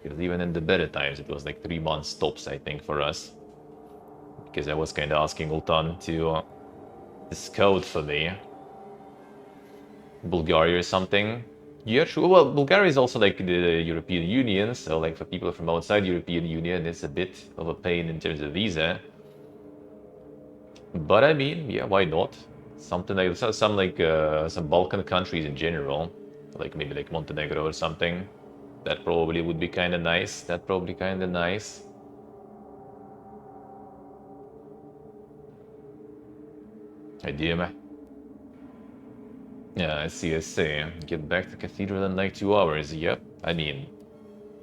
Because even in the better times, it was like 3 months tops, I think, for us. Because I was kind of asking Ultan to scout for me. Bulgaria or something. Yeah, true. Well, Bulgaria is also like the European Union, so like for people from outside European Union, it's a bit of a pain in terms of visa. But I mean, yeah, why not? Something like some Balkan countries in general, like maybe like Montenegro or something. That probably would be kind of nice. That probably kind of nice. Idea. Yeah, I see, I see. Get back to Cathedral in like 2 hours. Yep. I mean,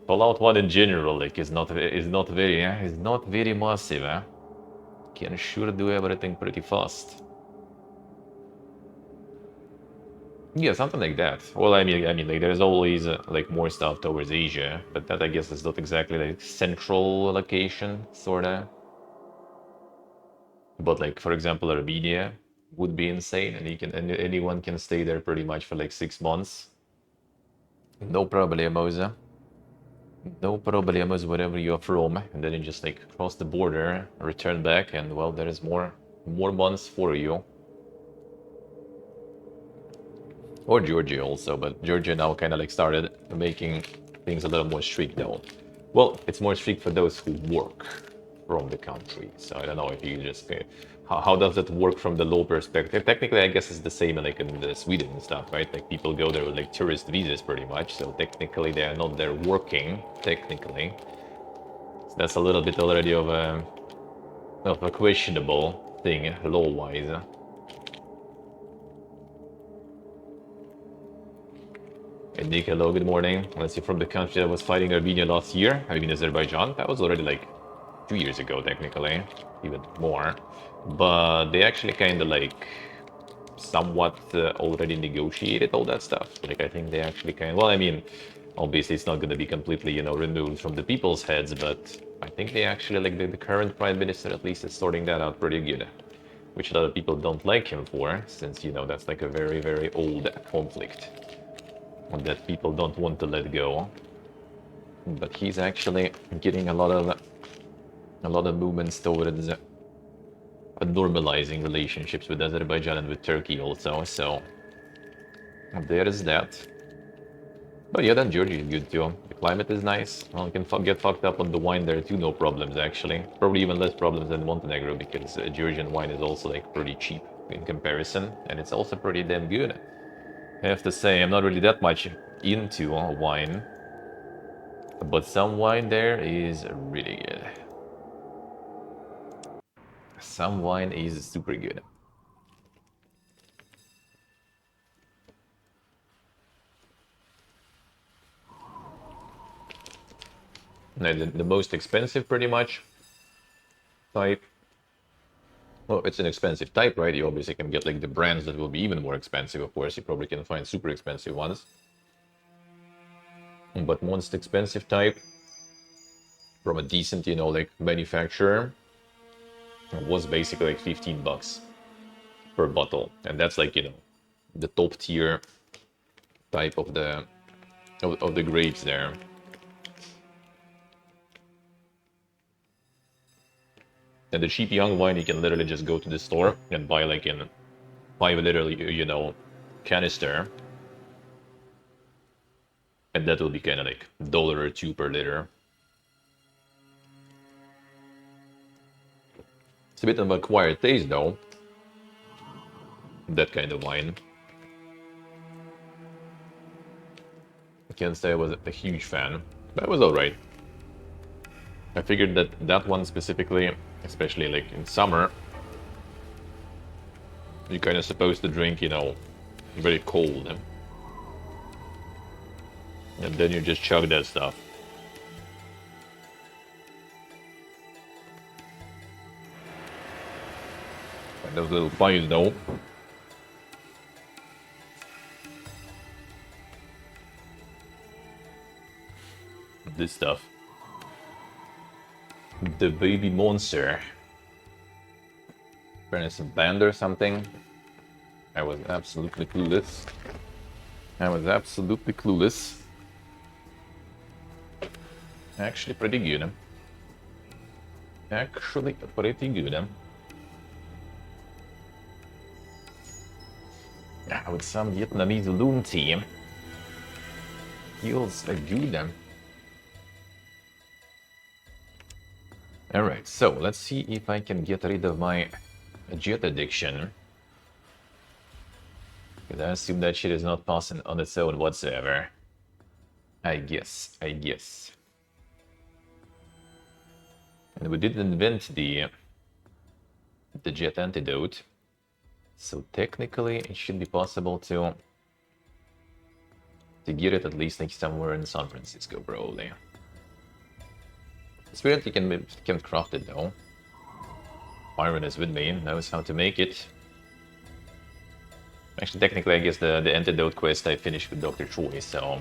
Fallout 1 in general, like, is not very massive, eh? Can sure do everything pretty fast. Yeah, something like that. Well, like there's always like more stuff towards Asia, but that I guess is not exactly like central location, sorta. But like for example, Armenia would be insane, and anyone can stay there pretty much for like 6 months. No problemos. No problemos wherever you're from, and then you just like cross the border, return back, and well, there is more months for you. Or Georgia also, but Georgia now kind of like started making things a little more strict though. Well, it's more strict for those who work from the country. So I don't know if you just how does that work from the law perspective? Technically, I guess it's the same like in Sweden and stuff, right? Like people go there with like tourist visas pretty much. So technically, they are not there working. Technically, so that's a little bit already of a questionable thing law-wise. Hey Nick, hello, good morning. Unless you're from the country that was fighting Armenia last year, I mean Azerbaijan, that was already like 2 years ago, technically, even more. But they actually kind of like somewhat already negotiated all that stuff. Like I think they actually well, I mean, obviously it's not going to be completely, removed from the people's heads, but I think they actually like the current prime minister at least is sorting that out pretty good. Which a lot of people don't like him for, since that's like a very, very old conflict that people don't want to let go. But he's actually getting a lot of movements towards normalizing relationships with Azerbaijan and with Turkey also. So there is that. But yeah, then Georgia is good too. The climate is nice. Well, you can get fucked up on the wine there too, no problems actually. Probably even less problems than Montenegro because Georgian wine is also like pretty cheap in comparison, and it's also pretty damn good. I have to say, I'm not really that much into wine, but some wine there is really good. Some wine is super good. Now, the most expensive, pretty much, type. Well, it's an expensive type, right? You obviously can get like the brands that will be even more expensive. Of course, you probably can find super expensive ones. But most expensive type from a decent, like manufacturer was basically like $15 per bottle, and that's like the top tier type of the grapes there. And the cheap young wine, you can literally just go to the store and buy like in 5 liter, canister. And that will be kind of like $1 or $2 per liter. It's a bit of an acquired taste though. That kind of wine. I can't say I was a huge fan, but it was alright. I figured that one specifically, especially like in summer, you're kind of supposed to drink, very cold. And then you just chug that stuff. And those little fires though. This stuff. The baby monster. Apparently it's a band or something. I was absolutely clueless. Actually pretty good. Actually pretty good. Yeah, with some Vietnamese loom team. Feels good. Alright, so let's see if I can get rid of my jet addiction. Because I assume that shit is not passing on its own whatsoever. I guess. And we did invent the jet antidote. So technically it should be possible to get it at least like somewhere in San Francisco, probably. It's weird you can craft it though. Byron is with me, knows how to make it. Actually, technically, I guess the antidote quest I finished with Dr. Choi, so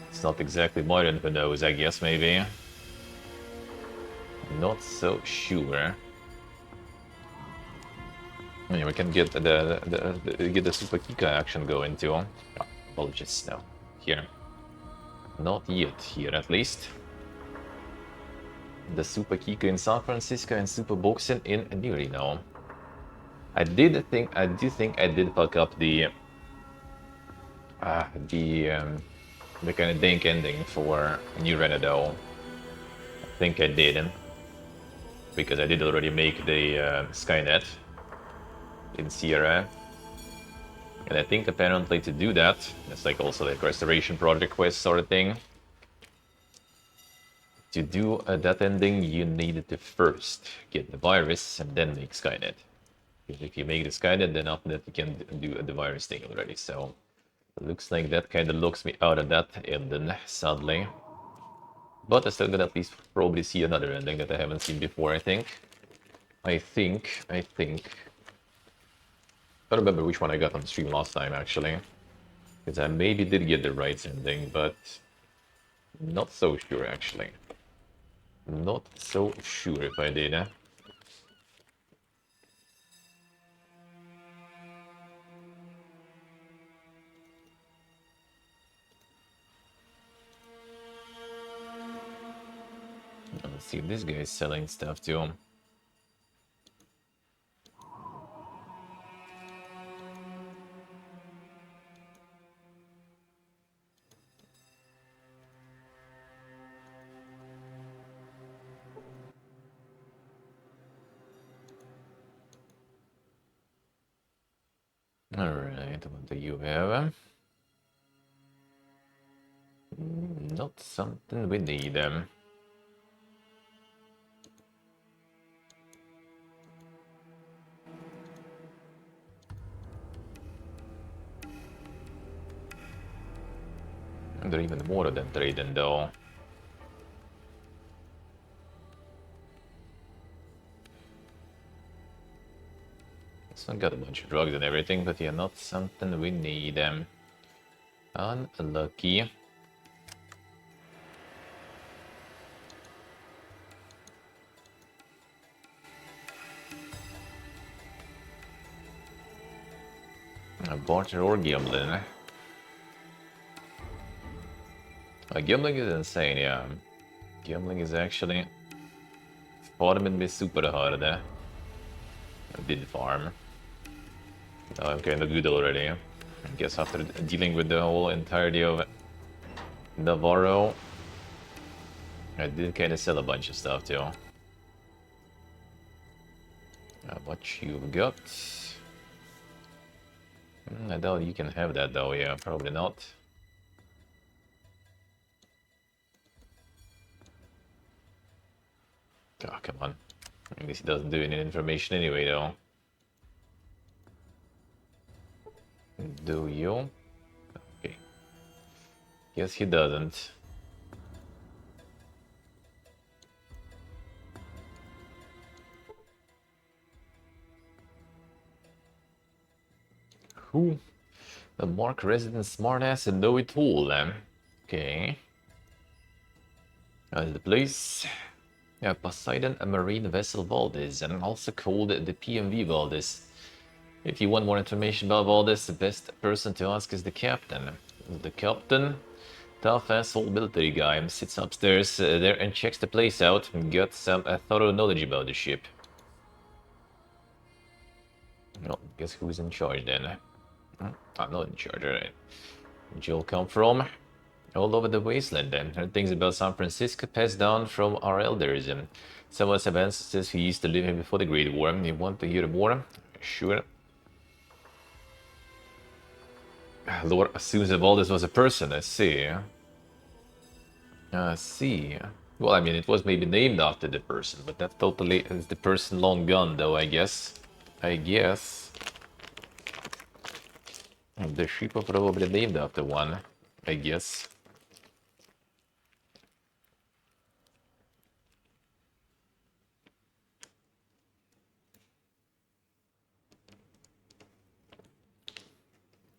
it's not exactly Byron who knows, I guess, maybe. Not so sure. Yeah, we can get the Super Kika action going too. Oh, apologies, no. Here. Not yet, here at least. The Super Kika in San Francisco and Super Boxing in Neri now. I do think I did fuck up the kind of dank ending for New Renado. I think I did, because I did already make the Skynet in Sierra. And I think apparently to do that, it's like also like restoration project quest sort of thing. To do that ending, you needed to first get the virus and then make Skynet. Because if you make the Skynet, then after that you can do the virus thing already. So it looks like that kind of locks me out of that ending, sadly. But I'm still gonna at least probably see another ending that I haven't seen before, I think. I don't remember which one I got on stream last time, actually. Because I maybe did get the right ending, but not so sure, actually. Not so sure if I did. Let's see, this guy is selling stuff too. Alright, what do you have? Not something we need. There are even more of them trading though. So I got a bunch of drugs and everything, but yeah, not something we need. Unlucky. Barter or gambling. Gambling is insane, yeah. Gambling is actually farming me super hard. I did farm. Now I'm kind of good already. I guess after dealing with the whole entirety of Navarro, I did kind of sell a bunch of stuff too. What you've got? I doubt you can have that though, yeah, probably not. Oh, come on. I guess he doesn't do any information anyway though. Do you? Okay. Guess he doesn't. Who? The Mark resident smartass and know it all then. Okay. The place. Yeah, Poseidon, a marine vessel Valdez, and also called the PMV Valdez. If you want more information about Valdez, the best person to ask is the captain. The captain tough asshole military guy sits upstairs there and checks the place out and got some thorough knowledge about the ship. Well, guess who's in charge then? I'm not in charge, alright. Where'd you all come from? All over the wasteland then. Heard things about San Francisco passed down from our elders. Some of us have ancestors who used to live here before the Great War. You want to hear more? Sure. Lord assumes that all this was a person, I see. I see. Well, I mean, it was maybe named after the person, but that totally is the person long gone, though, I guess. I guess. The ship was probably named after one, I guess.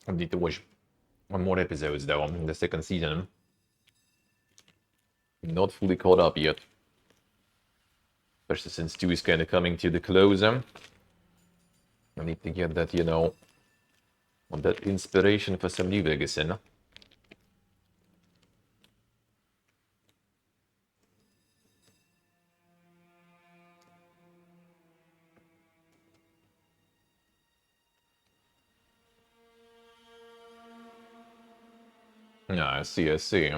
I need to watch one more episodes, though, in the second season. Not fully caught up yet. Especially since 2 is kind of coming to the close. I need to get that, you know, that inspiration for some new Vegas in. Yeah, I see, I see.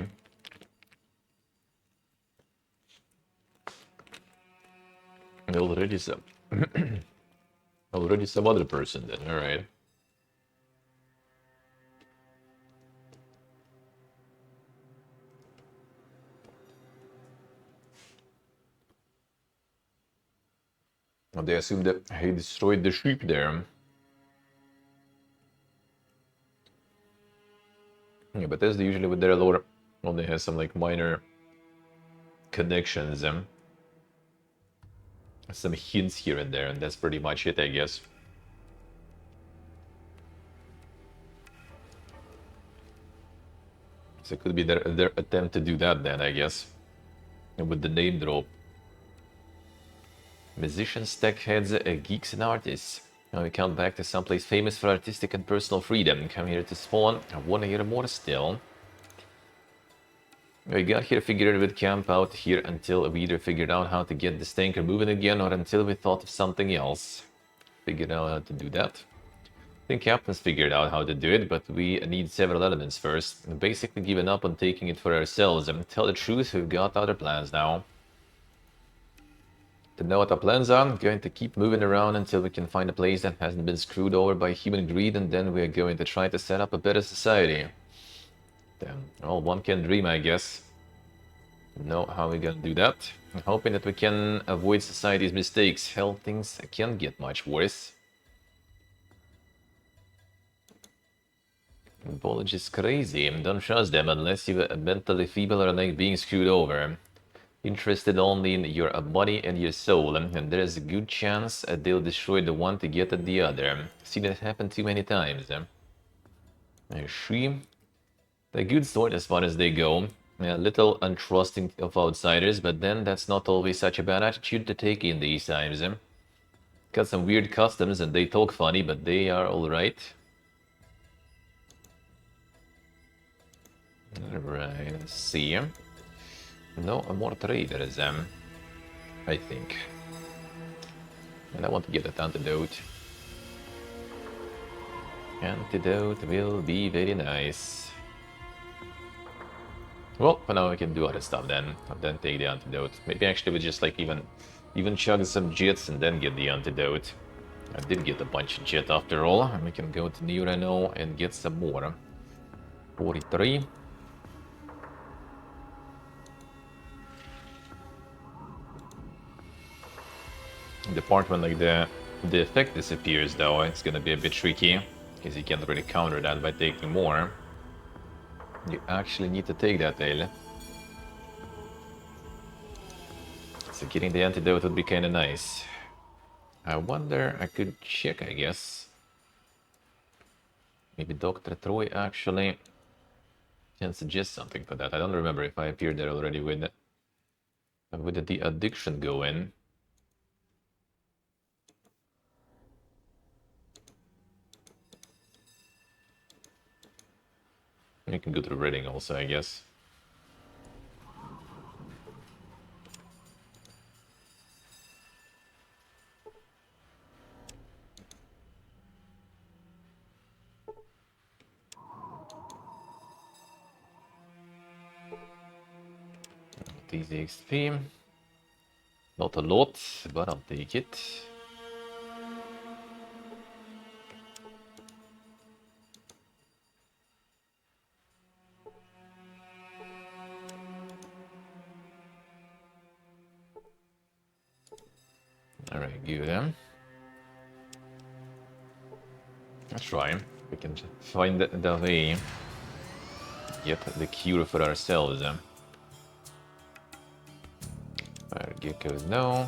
Already some... already some other person then, alright. Well, they assume that he destroyed the ship there. Yeah, but that's usually with their lore only has some like minor connections, some hints here and there, and that's pretty much it, I guess. So it could be their attempt to do that then, I guess. And with the name drop. Musicians, tech heads, geeks and artists. Now we count back to someplace famous for artistic and personal freedom. Come here to spawn. I wanna hear more still. We got here figured we'd camp out here until we either figured out how to get this tanker moving again or until we thought of something else. Figured out how to do that. I think Captain's figured out how to do it, but we need several elements first. We've basically given up on taking it for ourselves, and tell the truth, we've got other plans now. To know what our plans are, I'm going to keep moving around until we can find a place that hasn't been screwed over by human greed, and then we're going to try to set up a better society. Damn, well, one can dream, I guess. Know how we're gonna do that. I'm hoping that we can avoid society's mistakes. Hell, things can't get much worse. College is crazy. Don't trust them unless you're mentally feeble or like being screwed over. Interested only in your body and your soul, and there's a good chance they'll destroy the one to get at the other. Seen it happen too many times. She, a good sort as far as they go. A little untrusting of outsiders, but then that's not always such a bad attitude to take in these times. Got some weird customs and they talk funny, but they are alright. Alright, let's see. No more traders, I think. And I want to get that antidote. Antidote will be very nice. Well, for now I can do other stuff then, and then take the antidote. Maybe actually we just like even chug some jets and then get the antidote. I did get a bunch of jet after all, and we can go to New Reno and get some more. 43. The part when like the effect disappears though, it's gonna be a bit tricky, because you can't really counter that by taking more. You actually need to take that ale. So getting the antidote would be kinda nice. I wonder, I could check, I guess. Maybe Dr. Troy actually can suggest something for that. I don't remember if I appeared there already with the addiction going. You can go to Reading also, I guess. easy XP. Not a lot, but I'll take it. Alright, good then. Let's try. We can find the way. Get the cure for ourselves. Fire geckos, no.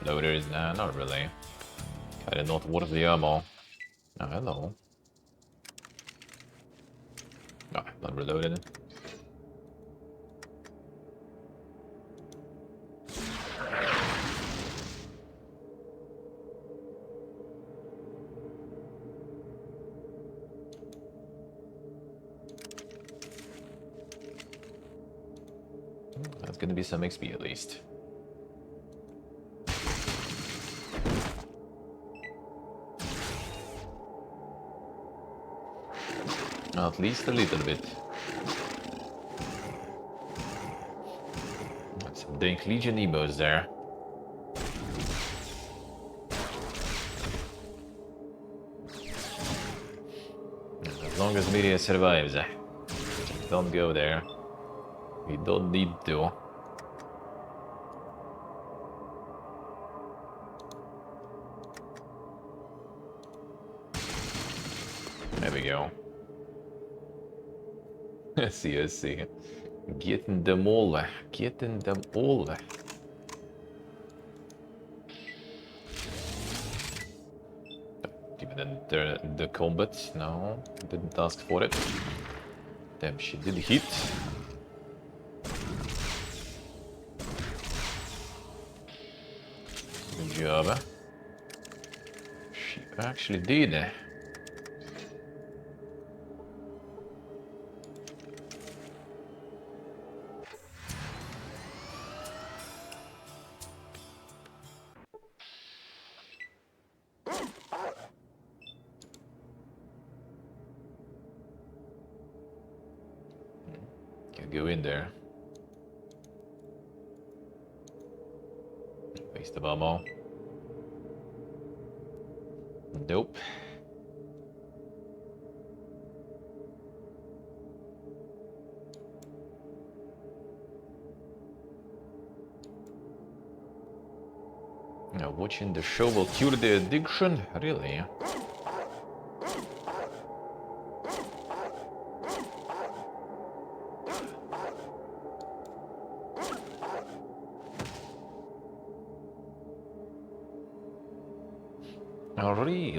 Floaters, nah, not really. Kinda not worth the ammo. Oh, hello. Ah, not reloaded. That's gonna be some XP at least. At least a little bit. Some Dank Legion emos there. As long as media survives, don't go there. We don't need to. There we go. I see, I see. Getting them all. Getting them all. Even the combat, no, didn't ask for it. Damn, she did hit. Good job. She actually did. Can go in there. Waste of ammo. Nope. Now watching the show will cure the addiction? Really? Oh, really?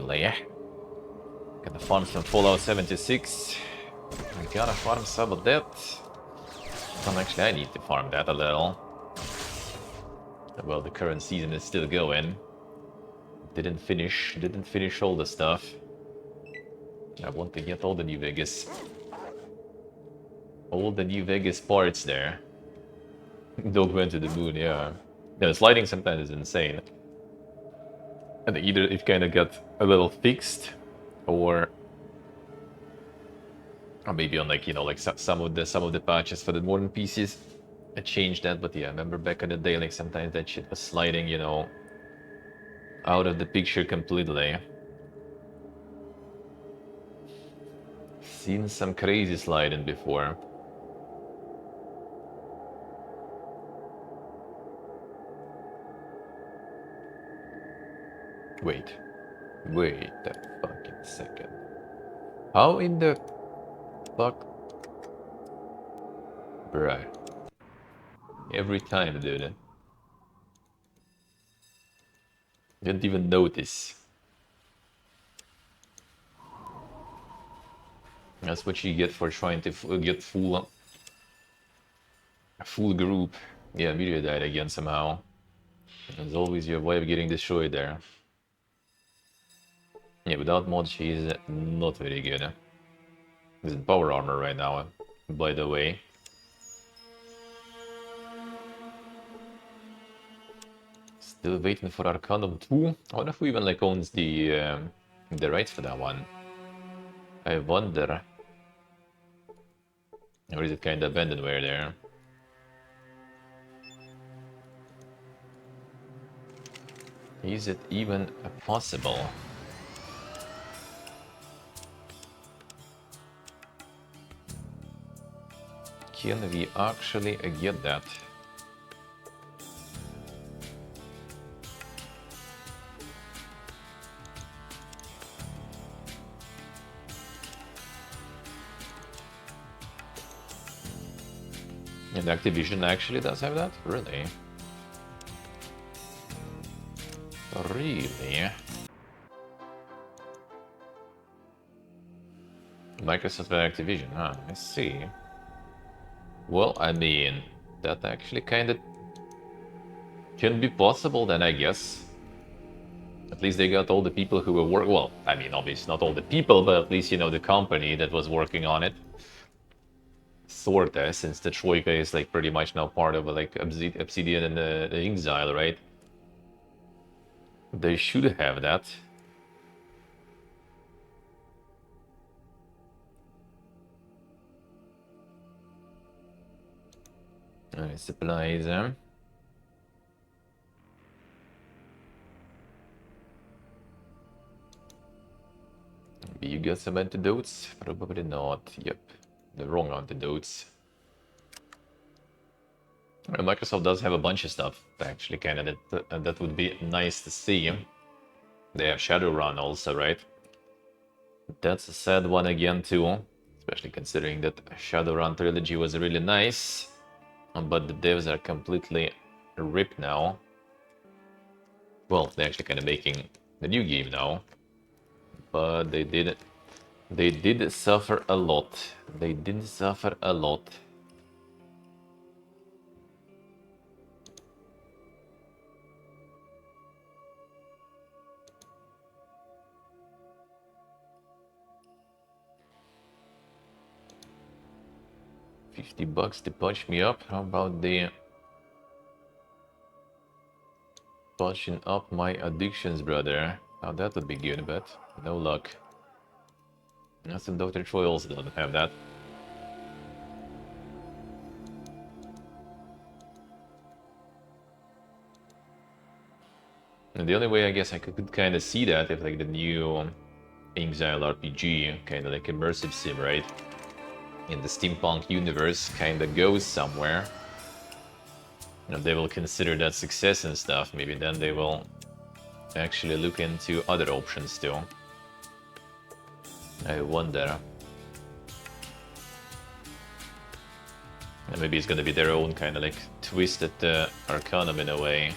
Gotta farm some Fallout 76. I gotta farm some of that. Actually, I need to farm that a little. Well, the current season is still going. Didn't finish all the stuff. I want to get all the New Vegas. All the New Vegas parts there. Dog went to the moon, yeah. The sliding sometimes is insane. And either it kind of got a little fixed, or maybe on like, you know, like some of the patches for the modern PCs, I changed that. But yeah, I remember back in the day, like sometimes that shit was sliding, you know, out of the picture completely. Seen some crazy sliding before. Wait a fucking second. How in the fuck? Bruh. Every time, dude. Didn't even notice. That's what you get for trying to get full group. Yeah, Meteor died again somehow. As always, your way of getting destroyed there. Yeah, without mod, she's not very good. He's in power armor right now, by the way. Still waiting for Arcanum 2. I wonder who even like owns the rights for that one. I wonder. Or is it kind of abandonware there? Is it even possible? Can we actually get that? And Activision actually does have that? Really? Really? Microsoft and Activision, huh? I see. Well, I mean, that actually kind of can be possible then, I guess. At least they got all the people who were well, I mean, obviously not all the people, but at least, you know, the company that was working on it. Sorta, since the Troika is like pretty much now part of like Obsidian and the Exile, right? They should have that. Supplies, Maybe you got some antidotes? Probably not. Yep, the wrong antidotes. Microsoft does have a bunch of stuff, actually, kind of that would be nice to see. They have Shadowrun also, right? That's a sad one again too, especially considering that Shadowrun trilogy was really nice, but the devs are completely ripped now. Well, they're actually kind of making the new game now, but they did suffer a lot. They did suffer a lot. $50 to punch me up. How about the punching up my addictions, brother? Now that would be good, but no luck. Some Dr. Troy also doesn't have that. And the only way I guess I could kind of see that if like the new Exile RPG, kind of like immersive sim, right? In the steampunk universe kind of goes somewhere. You know, they will consider that success and stuff. Maybe then they will actually look into other options too. I wonder. And maybe it's gonna be their own kind of like twist at the Arcanum in a way.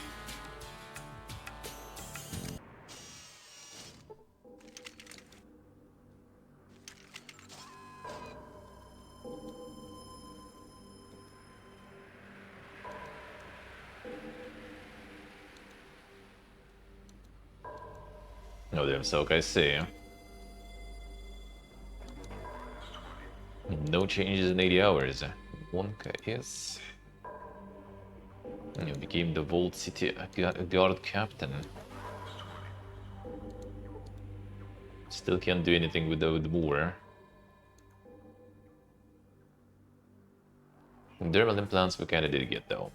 No damn soak, I see. No changes in 80 hours. Wonka is... You became the Vault City Guard Captain. Still can't do anything without war. Dermal implants we kinda did get though.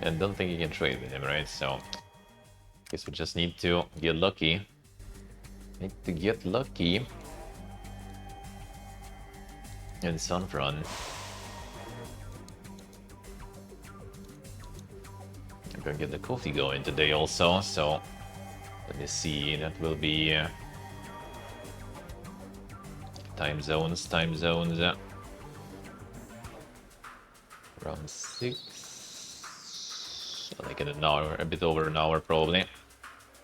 And don't think you can trade with him, right? So, guess we just need to get lucky. Need to get lucky. And Sunfront. I'm gonna get the coffee going today also, so let me see, that will be time zones. Around 6. Like in an hour, a bit over an hour probably.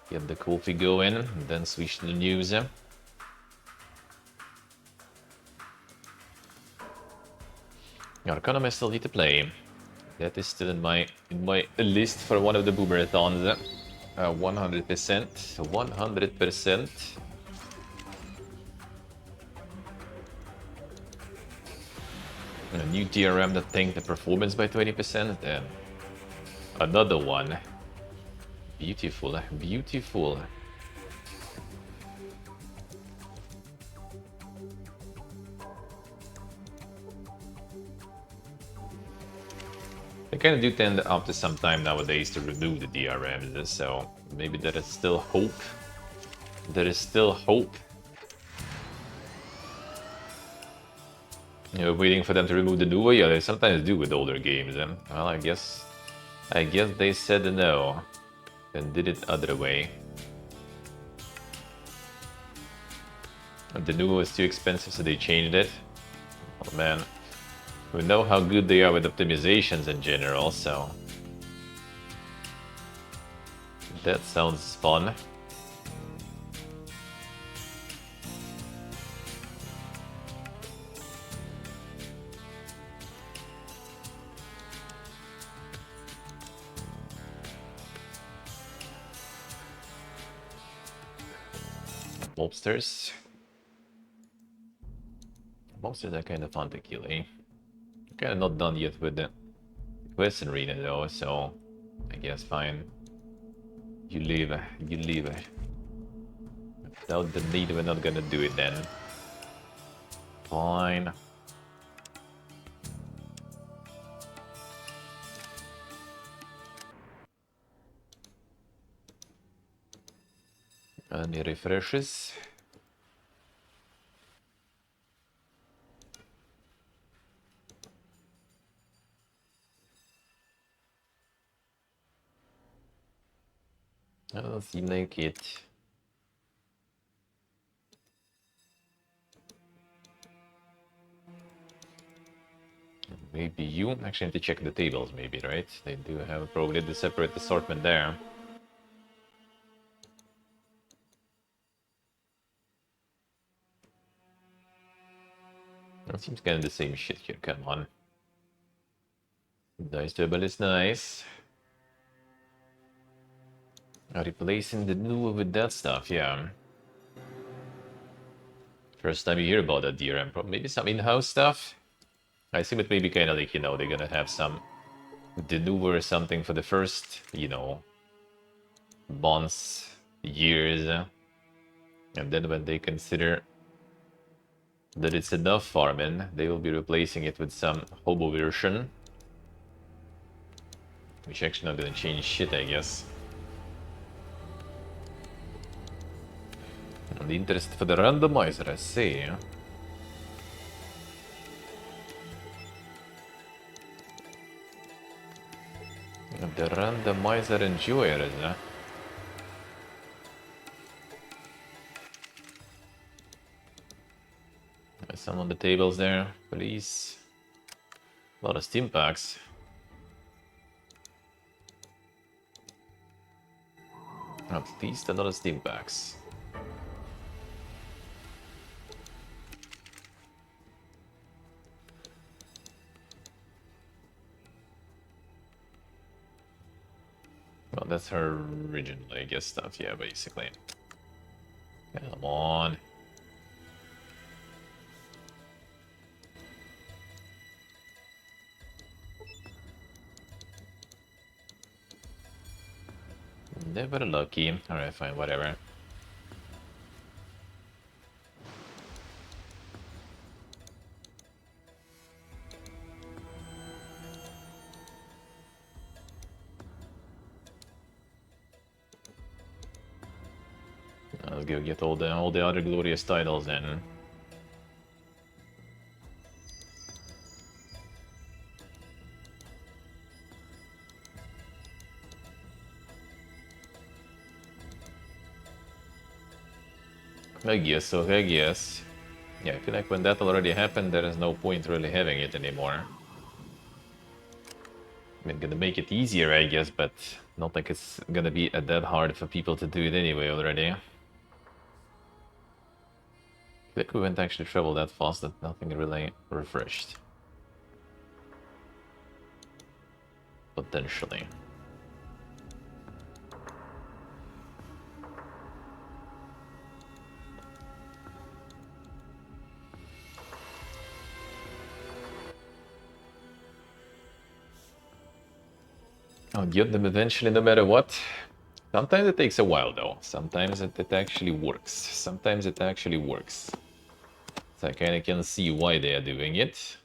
Get the coffee going, and then switch to the news. Arcanum I still need to play. That is still in my list for one of the Boomerathons. 100%. 100%. A new DRM that tanked the performance by 20%, then another one. Beautiful, beautiful. They kind of do tend up to some time nowadays to remove the DRMs, so maybe there is still hope. There is still hope. You know, waiting for them to remove the new way. Yeah, they sometimes do with older games. And well, I guess they said no, and did it other way. And the new was too expensive, so they changed it. Oh man, we know how good they are with optimizations in general, so that sounds fun. Mobsters. Mobsters are kind of fun to kill, eh? Kind of not done yet with the quest arena though, so I guess fine. You leave, you leave. Without the need, we're not gonna do it then. Fine. Any refreshes? I don't seem like it. Maybe you actually need to check the tables, maybe, right? They do have probably the separate assortment there. It seems kind of the same shit here, come on. Dice table is nice. Replacing the new with that stuff, yeah. First time you hear about that DRM, maybe some in-house stuff? I assume it may be kind of like, you know, they're gonna have some Denuvo or something for the first, you know, months, years, and then when they consider that it's enough farming, they will be replacing it with some hobo version, which actually not gonna change shit, I guess. And the interest for the randomizer, I see. The randomizer enjoyer, huh? There's some on the tables there, please. A lot of steam packs. At least a lot of steam packs. Well, that's her original, I guess, stuff, yeah, basically. Come on. Never lucky. Alright, fine, whatever. I'll go get all the other glorious titles then. I guess so, I guess. Yeah, I feel like when that already happened, there is no point really having it anymore. I mean, gonna make it easier, I guess, but not like it's gonna be that hard for people to do it anyway already. I feel like we went actually travel that fast that nothing really refreshed. Potentially. I'll get them eventually, no matter what. Sometimes it takes a while, though. Sometimes it actually works. Sometimes it actually works. So I kind of can see why they are doing it.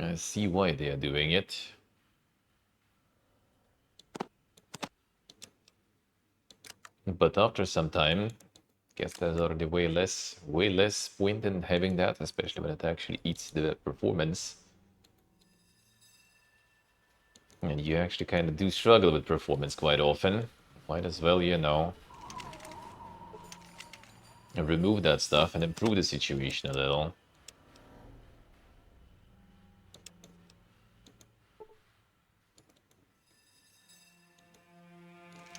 I see why they are doing it. But after some time, guess there's already way less point in having that, especially when it actually eats the performance. And you actually kind of do struggle with performance quite often. Might as well, you know, remove that stuff and improve the situation a little.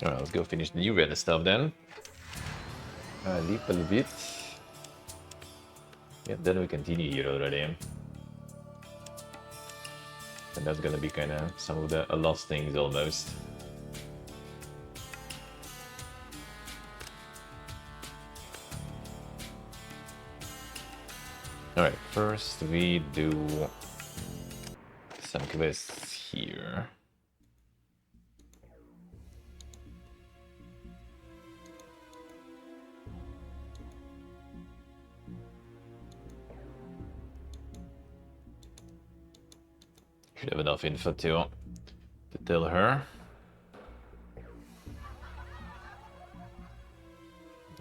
Alright, let's go finish the new red stuff then. Leap a little bit. Yeah, then we continue here already. And that's gonna be kind of some of the last things almost. Alright, first we do some quests here. Should have enough info to tell her.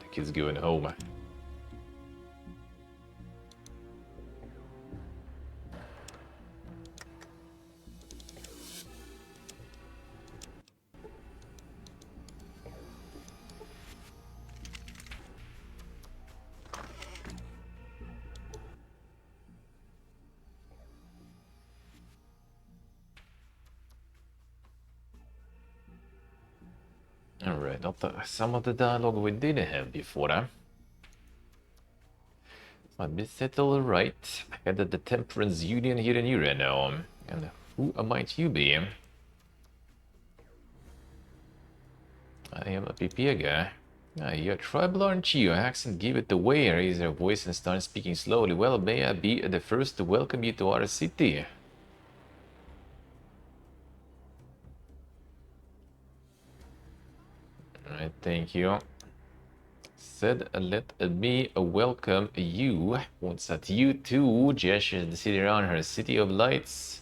The kid's going home. Alright, some of the dialogue we didn't have before, huh? But this settled right. Head of the Temperance Union here in Urano. And who might you be? I am a PPA guy. You're tribal, aren't you? Your accent gave it away. Raise her voice and start speaking slowly. Well, may I be the first to welcome you to our city? Alright, thank you. Said, let me welcome you. What's that? You too. Gestures the city around her. City of lights.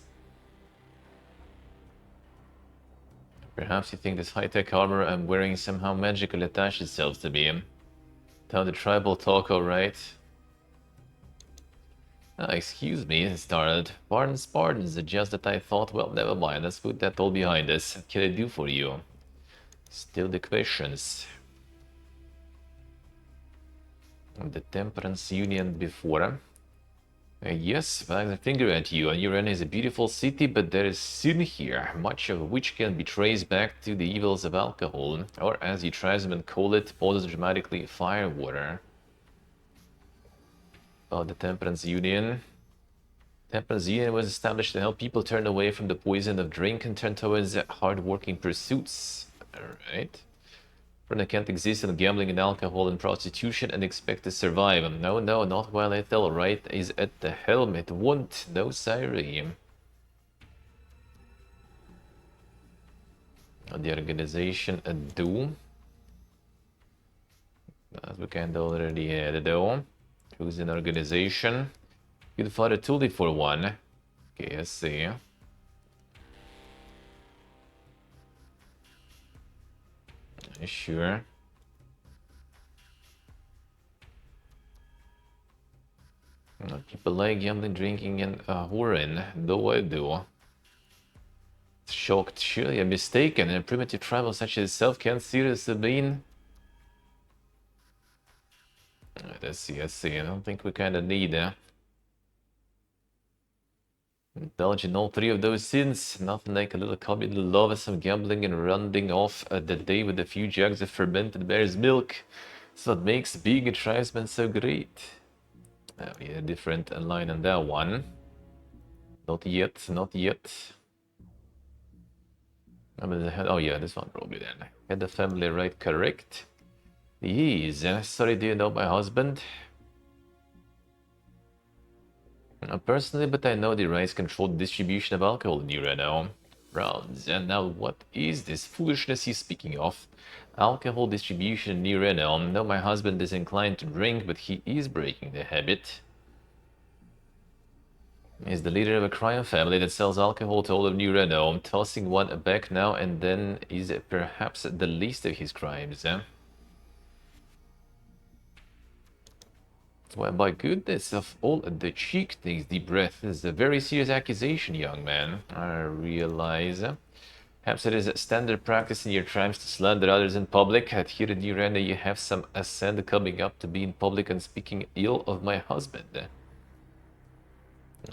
Perhaps you think this high-tech armor I'm wearing somehow magically attached itself to me. Tell the tribal talk, alright? Excuse me, it started. Pardons, just that I thought, well, never mind, let's put that all behind us. What can I do for you? Still the questions. The Temperance Union before. Yes, wags a finger at you. Urana is a beautiful city, but there is sin here, much of which can be traced back to the evils of alcohol, or as you tribesmen call it, pauses dramatically, firewater. Oh, the Temperance Union. Temperance Union was established to help people turn away from the poison of drink and turn towards hard-working pursuits. Alright. Runa can't exist in gambling and alcohol and prostitution and expect to survive. No, not while Ethel Right is at the helm. It won't. No, sorry. The organization do. As we kind of already had though. Who's in organization? Good father Tully for one. Okay, I see. Sure. People like gambling, drinking, and whoring. Though I do. Shocked, surely I'm mistaken. A primitive tribal such as itself can't seriously mean. I see. I don't think we kind of need indulge in all three of those sins. Nothing like a little communal love of some gambling and rounding off the day with a few jugs of fermented bear's milk. That's what makes being a tribesman so great. Yeah, different line on that one. Not yet, not yet. Oh yeah, this one probably then. Had the family right correct? Yes, sorry, do you know my husband? Personally, but I know the rights control the distribution of alcohol in Urano. Rounds. And now what is this foolishness he's speaking of? Alcohol distribution in Urano. No, my husband is inclined to drink, but he is breaking the habit. He's the leader of a crime family that sells alcohol to all of New Reno. Tossing one back now and then is perhaps the least of his crimes. Well, by goodness of all the cheek takes deep breath. This is a very serious accusation, young man. I realize. Perhaps it is a standard practice in your tribes to slander others in public. At here in New Reno, you have some ascent coming up to be in public and speaking ill of my husband.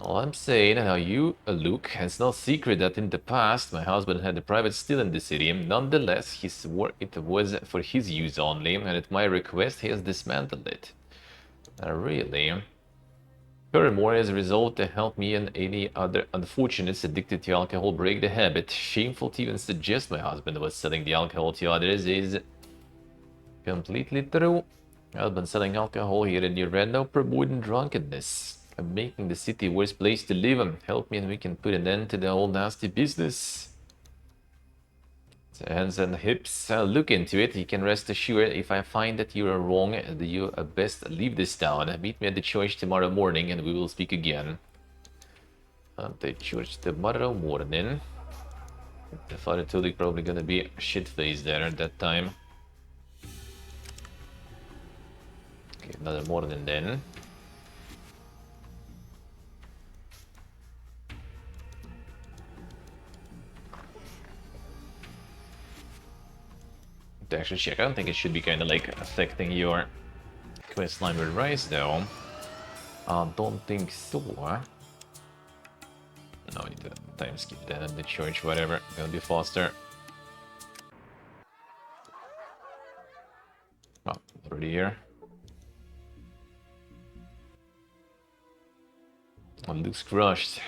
All I'm saying, now you, Luke, it's no secret that in the past my husband had a private still in the city. Nonetheless, he swore it was for his use only, and at my request he has dismantled it. Really? Furthermore, has resolved to help me and any other unfortunates addicted to alcohol break the habit. Shameful to even suggest my husband was selling the alcohol to others is completely true. I've been selling alcohol here in Urano, promoting drunkenness. I'm making the city a worse place to live. Help me and we can put an end to the whole nasty business. So hands and hips, I'll look into it. You can rest assured if I find that you are wrong, you best leave this town. Meet me at the church tomorrow morning and we will speak again. At the church tomorrow morning. The father told you probably gonna be shit-faced there at that time. Okay, another morning then. To actually check, I don't think it should be kind of like affecting your quest line with Rise though. Don't think so. No, I need to time skip that and the church, whatever. Gonna be faster. Oh, already here. Oh, Luke's crushed.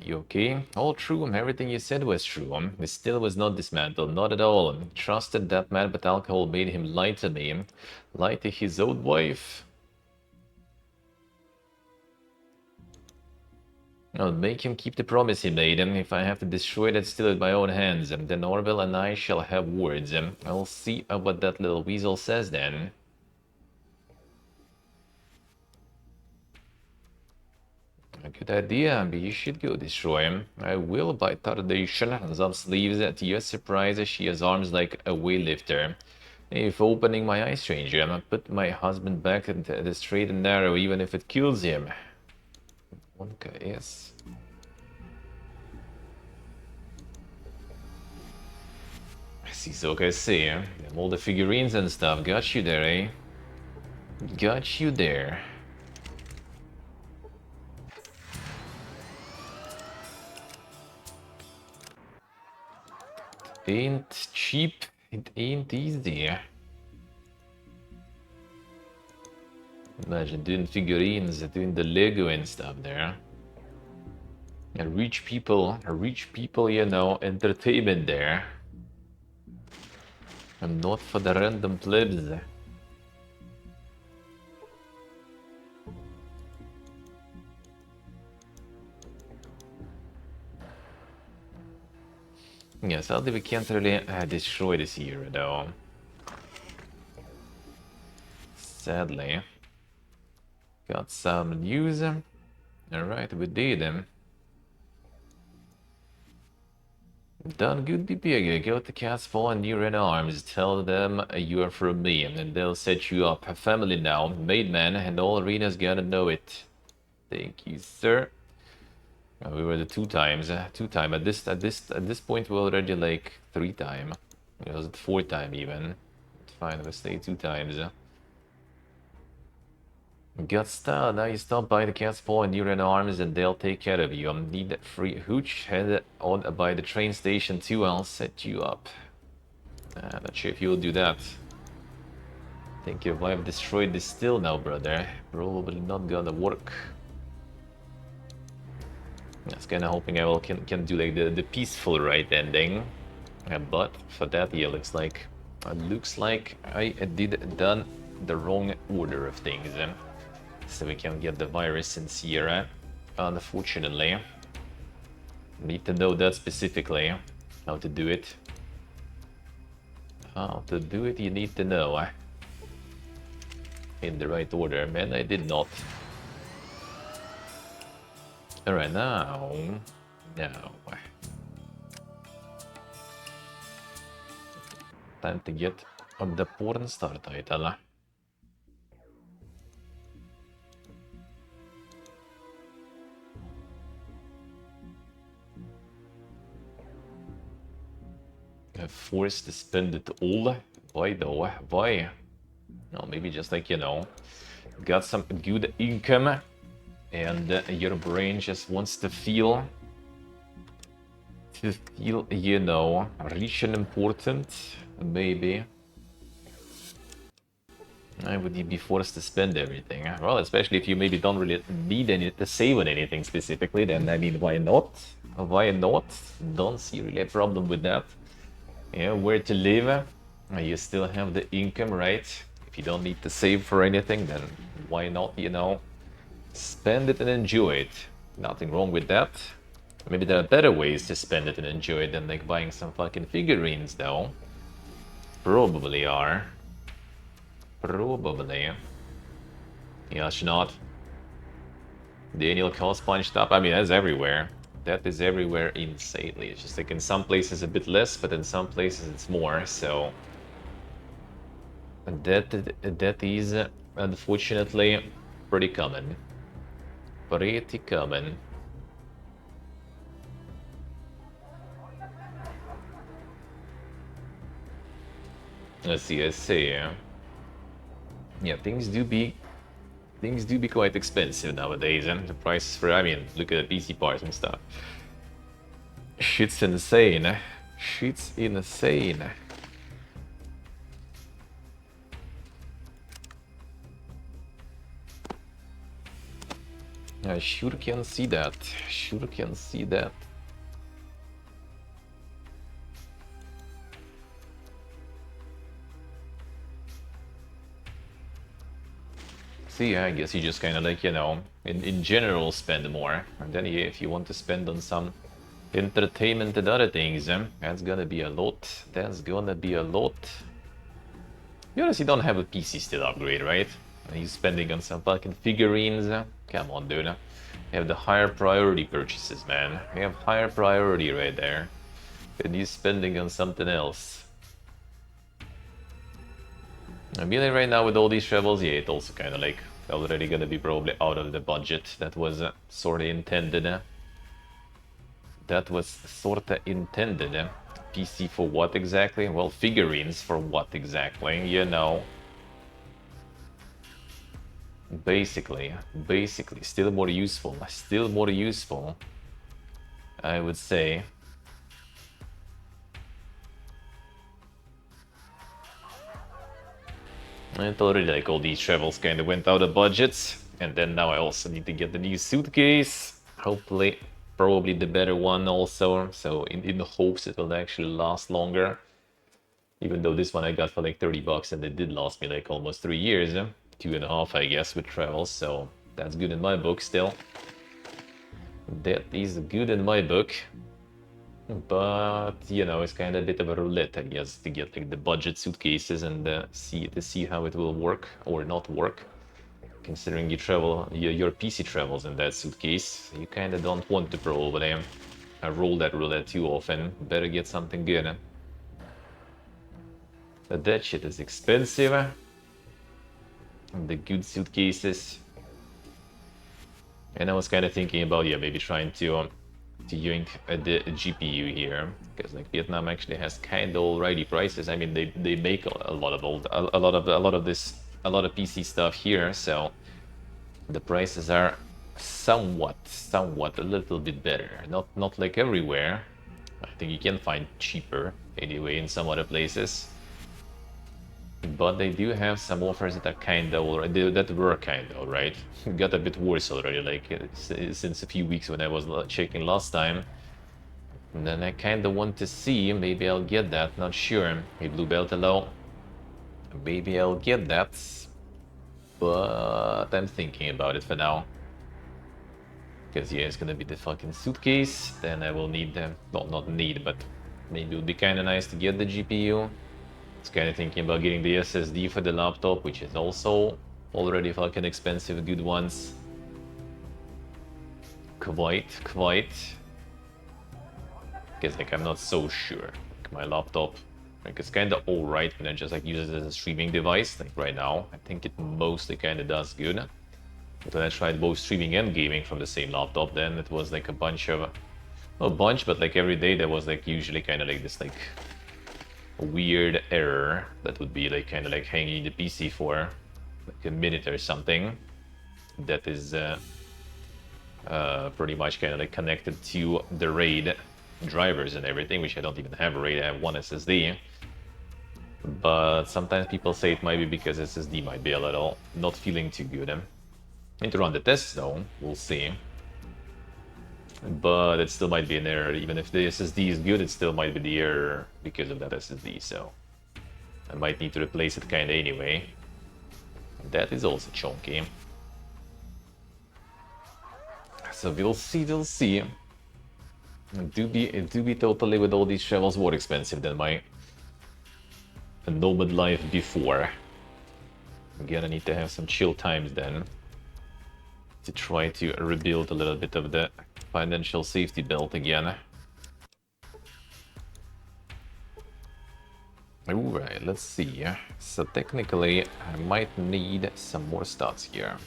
You okay? All true, everything you said was true. He still was not dismantled, not at all. Trusted that man, but alcohol made him lie to me. Lie to his own wife. I'll make him keep the promise he made, and if I have to destroy that still with my own hands, then Orville and I shall have words. I'll see what that little weasel says then. A good idea, but you should go destroy him. I will by tradition. Some sleeves, to your surprise, she has arms like a weightlifter. If opening my eyes, stranger, I put my husband back at the straight and narrow, even if it kills him. Okay, yes. I see, so I see. All the figurines and stuff. Got you there, eh? Got you there. Ain't cheap, it ain't easy. Imagine doing figurines, doing the Lego and stuff there. And rich people, you know, entertainment there. And not for the random plebs. Yeah, sadly we can't really destroy this hero though. Sadly. Got some news. Alright, we did. Done good, BPG. Go to Castle and you're in arms. Tell them you are from me, and they'll set you up. A family now, made man, and all arenas gotta know it. Thank you, sir. We were the two times. At this point we're already like 3 time. It was 4 time even. It's fine, we stay 2 times. Got style. Now you stop by the cat's paw and you're in arms and they'll take care of you. Need that free hooch. Head on by the train station too. I'll set you up. Not sure if you'll do that. Think your wife destroyed this still now, brother. Probably not gonna work. That's kinda hoping I can do like the peaceful right ending. But for that, yeah, looks like I did done the wrong order of things. so we can get the virus in Sierra. Unfortunately, need to know that specifically, how to do it. How to do it, you need to know. In the right order, man, I did not. Alright, now... Now... Time to get on the porn star title. Forced to spend it all? Why though? Why? No, maybe just like, you know, got some good income and your brain just wants to feel, you know, rich and important, maybe. Why would you be forced to spend everything? Well, especially if you maybe don't really need any to save on anything specifically, then I mean, why not? Why not? Don't see really a problem with that. Yeah, where to live? You still have the income, right? If you don't need to save for anything, then why not, you know, spend it and enjoy it? Nothing wrong with that. Maybe there are better ways to spend it and enjoy it than like buying some fucking figurines, though. Probably are. Probably. Yeah, not. Daniel Cos punched up. I mean, that's everywhere. That is everywhere insanely. It's just like in some places a bit less, but in some places it's more, so... That is, unfortunately, pretty common. Pretty common. Let's see, I see. Yeah, things do be quite expensive nowadays, and the prices for, I mean, look at the PC parts and stuff. Shit's insane. Shit's insane. I sure can see that. Sure can see that. See, I guess you just kind of like, you know, in general spend more. And then yeah, if you want to spend on some entertainment and other things, that's gonna be a lot. That's gonna be a lot. You honestly don't have a PC still upgrade, right? Are you spending on some fucking figurines? Come on, dude. You have the higher priority purchases, man. You have higher priority right there. And you spending on something else. I mean, like right now with all these travels, yeah, it's also kind of like already gonna be probably out of the budget that was sort of intended. That was sort of intended. PC for what exactly? Well, figurines for what exactly, you know. Basically, still more useful, I would say. And already like all these travels kind of went out of budgets, and then now I also need to get the new suitcase, hopefully, probably the better one also, so in the hopes it will actually last longer. Even though this one I got for like 30 bucks and it did last me like almost 3 years, 2.5 I guess with travels, so that's good in my book still. That is good in my book. But, you know, it's kind of a bit of a roulette, I guess, to get like the budget suitcases and see how it will work or not work. Considering you travel, your PC travels in that suitcase, you kind of don't want to probably roll that roulette too often. Better get something good. But that shit is expensive. And the good suitcases. And I was kind of thinking about, yeah, maybe trying to yoink the GPU here, because like Vietnam actually has kind of alrighty prices. I mean, they make a lot of PC stuff here, so the prices are somewhat a little bit better. Not like everywhere. I think you can find cheaper anyway in some other places. But they do have some offers that are kind of already, that were kind of right. Got a bit worse already, like since a few weeks when I was checking last time. And then I kind of want to see, maybe I'll get that, not sure. A blue belt allow. Maybe I'll get that. but I'm thinking about it for now. Because yeah, it's gonna be the fucking suitcase, then I will need them. Well, not need, but maybe it would be kind of nice to get the GPU. It's kind of thinking about getting the SSD for the laptop, which is also already fucking expensive, good ones. Quite. Because like I'm not so sure. Like, my laptop, like it's kind of alright when I just like use it as a streaming device. Like right now, I think it mostly kind of does good. But when I tried both streaming and gaming from the same laptop, then it was like a bunch of, not a bunch, but like every day there was like usually kind of like this like weird error that would be like kind of like hanging the PC for like a minute or something. That is pretty much kind of like connected to the RAID drivers and everything, which I don't even have a RAID, I have one SSD. But sometimes people say it might be because SSD might be a little not feeling too good. I need to run the tests though, we'll see. But it still might be an error. Even if the SSD is good, it still might be the error because of that SSD, so I might need to replace it kinda anyway. That is also chunky. So we'll see. It do be totally with all these travels more expensive than my nomad life before. Again, I need to have some chill times then to try to rebuild a little bit of the financial safety belt again. Alright, let's see. So technically, I might need some more stats here.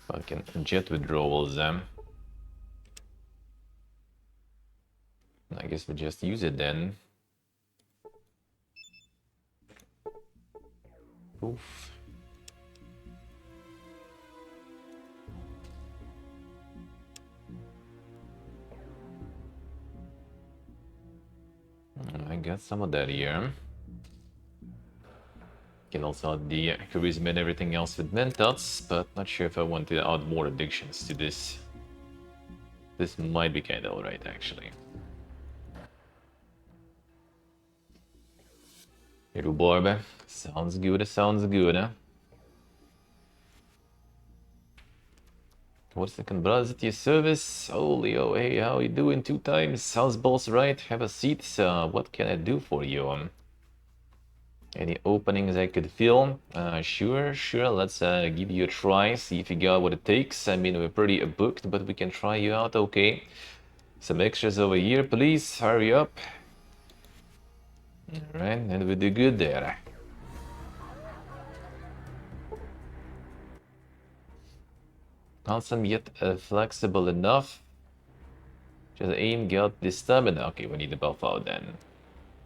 Fucking jet withdrawals. I guess we just use it then. Oof. I got some of that here. Can also add the charisma and everything else with mentats, but not sure if I want to add more addictions to this. This might be kinda alright actually. Rhubarb. Sounds good, sounds good. What's the brothers at your service? Oh, Leo, hey, how you doing? 2 times. How's boss right? Have a seat. What can I do for you? Any openings I could fill? Sure. Let's give you a try. See if you got what it takes. I mean, we're pretty booked, but we can try you out, okay? Some extras over here, please. Hurry up. Alright, and we do good there. Awesome, yet flexible enough. Just aim, got the stamina. Okay, we need to buff out then.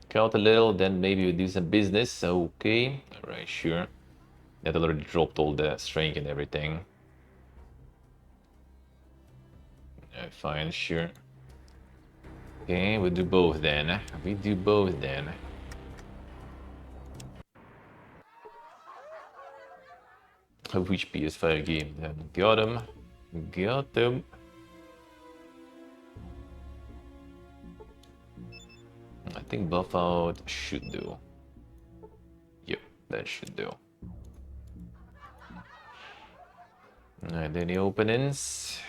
Count a little, then maybe we do some business. Okay, alright, sure. That already dropped all the strength and everything. Fine, sure. Okay, we do both then. Which PS5 game then? Got him. I think buff out should do. Yep, that should do. Alright, any openings?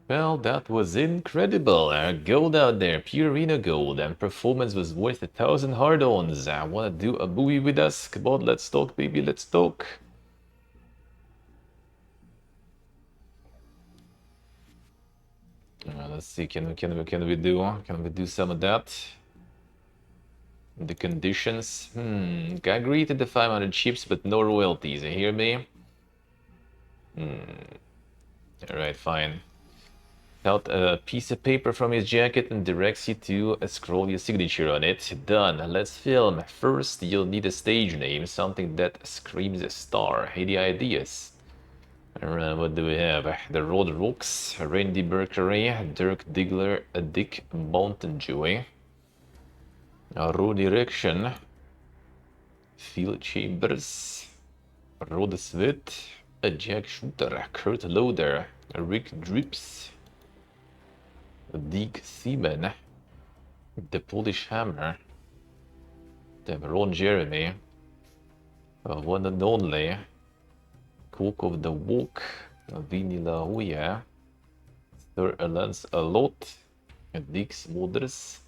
Well, that was incredible. Gold out there, pure arena gold, and performance was worth 1,000 hard-ons. Wanna do a movie with us? Come on, let's talk, baby, let's talk. Let's see, can we do some of that? The conditions. I agree to the 500 chips, but no royalties. You hear me? Alright, fine. Out a piece of paper from his jacket and directs you to scroll your signature on it. Done. Let's film. First, you'll need a stage name, something that screams a star. Any ideas? Alright, what do we have? The Road Rocks, Randy Berkery, Dirk Diggler, Dick Mountainjoy, Road Direction, Phil Chambers, Rod Sweat, Jack Shooter, Kurt Loader, Rick Drips, Dick Seaman, the Polish Hammer, the Ron Jeremy, one and only, Cook of the Walk, Vinny La Hoya, Sir Lance Alot, Dix Moders,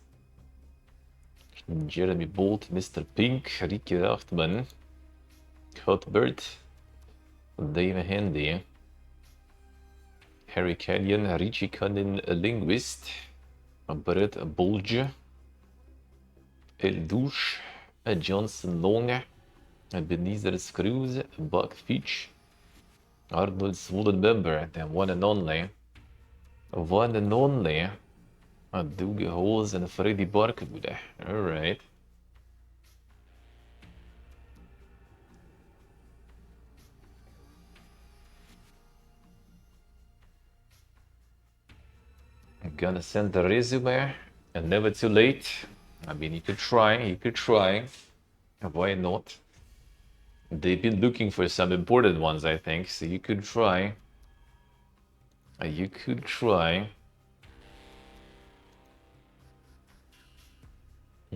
Jeremy Bolt, Mr. Pink, Ricky Raftman, Cuthbert, Dave Handy, Harry Canyon, Richie Cunnin, Linguist, Brett Bulge, El Douche, Johnson Long, Ebenezer Screws, Buck Fitch, Arnold Swollen Member, the one and only, Doug Holes and Freddy Barkwood. Alright. I'm gonna send the resume, and never too late. I mean, you could try. Why not? They've been looking for some important ones, I think, so you could try. You could try.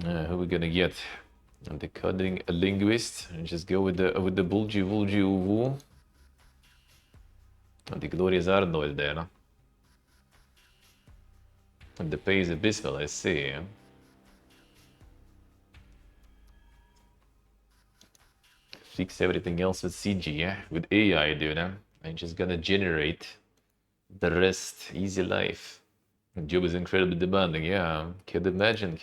Who we gonna get? The coding linguist. And just go with the bulgy uvu. The glorious Arnold there. And the pay is abysmal, I see. Fix everything else with CG, with AI, dude. I'm just gonna generate the rest. Easy life. The job is incredibly demanding, yeah. Can't imagine.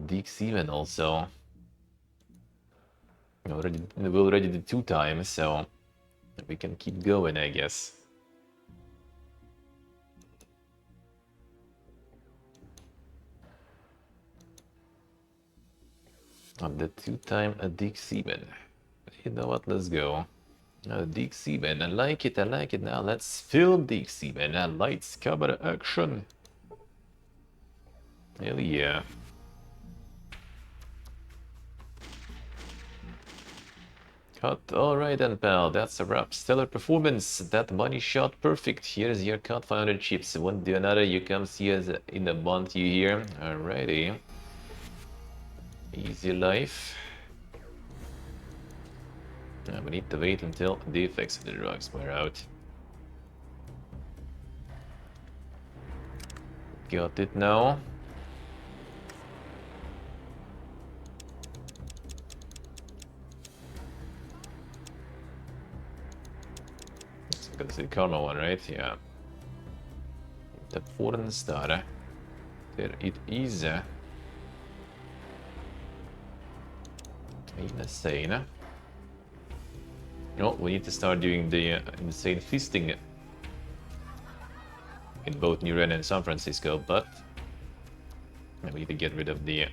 Dick Seaman also. We already did 2 times, so we can keep going, I guess. On the 2-time Dick Seaman. You know what? Let's go. Dick Seaman, I like it. Now let's film Dick Seaman. Lights, camera, action. Hell yeah. Cut. Alright then, pal. That's a wrap. Stellar performance. That money shot perfect. Here's your cut. 500 chips. One do another. You come see us in a month, you hear? Alrighty. Easy life. We need to wait until the effects of the drugs wear out. Got it now. It's gonna say karma one, right? Yeah. The foreign star. There it is. Insane. No, we need to start doing the insane feasting in both New York and San Francisco, but we need to get rid of the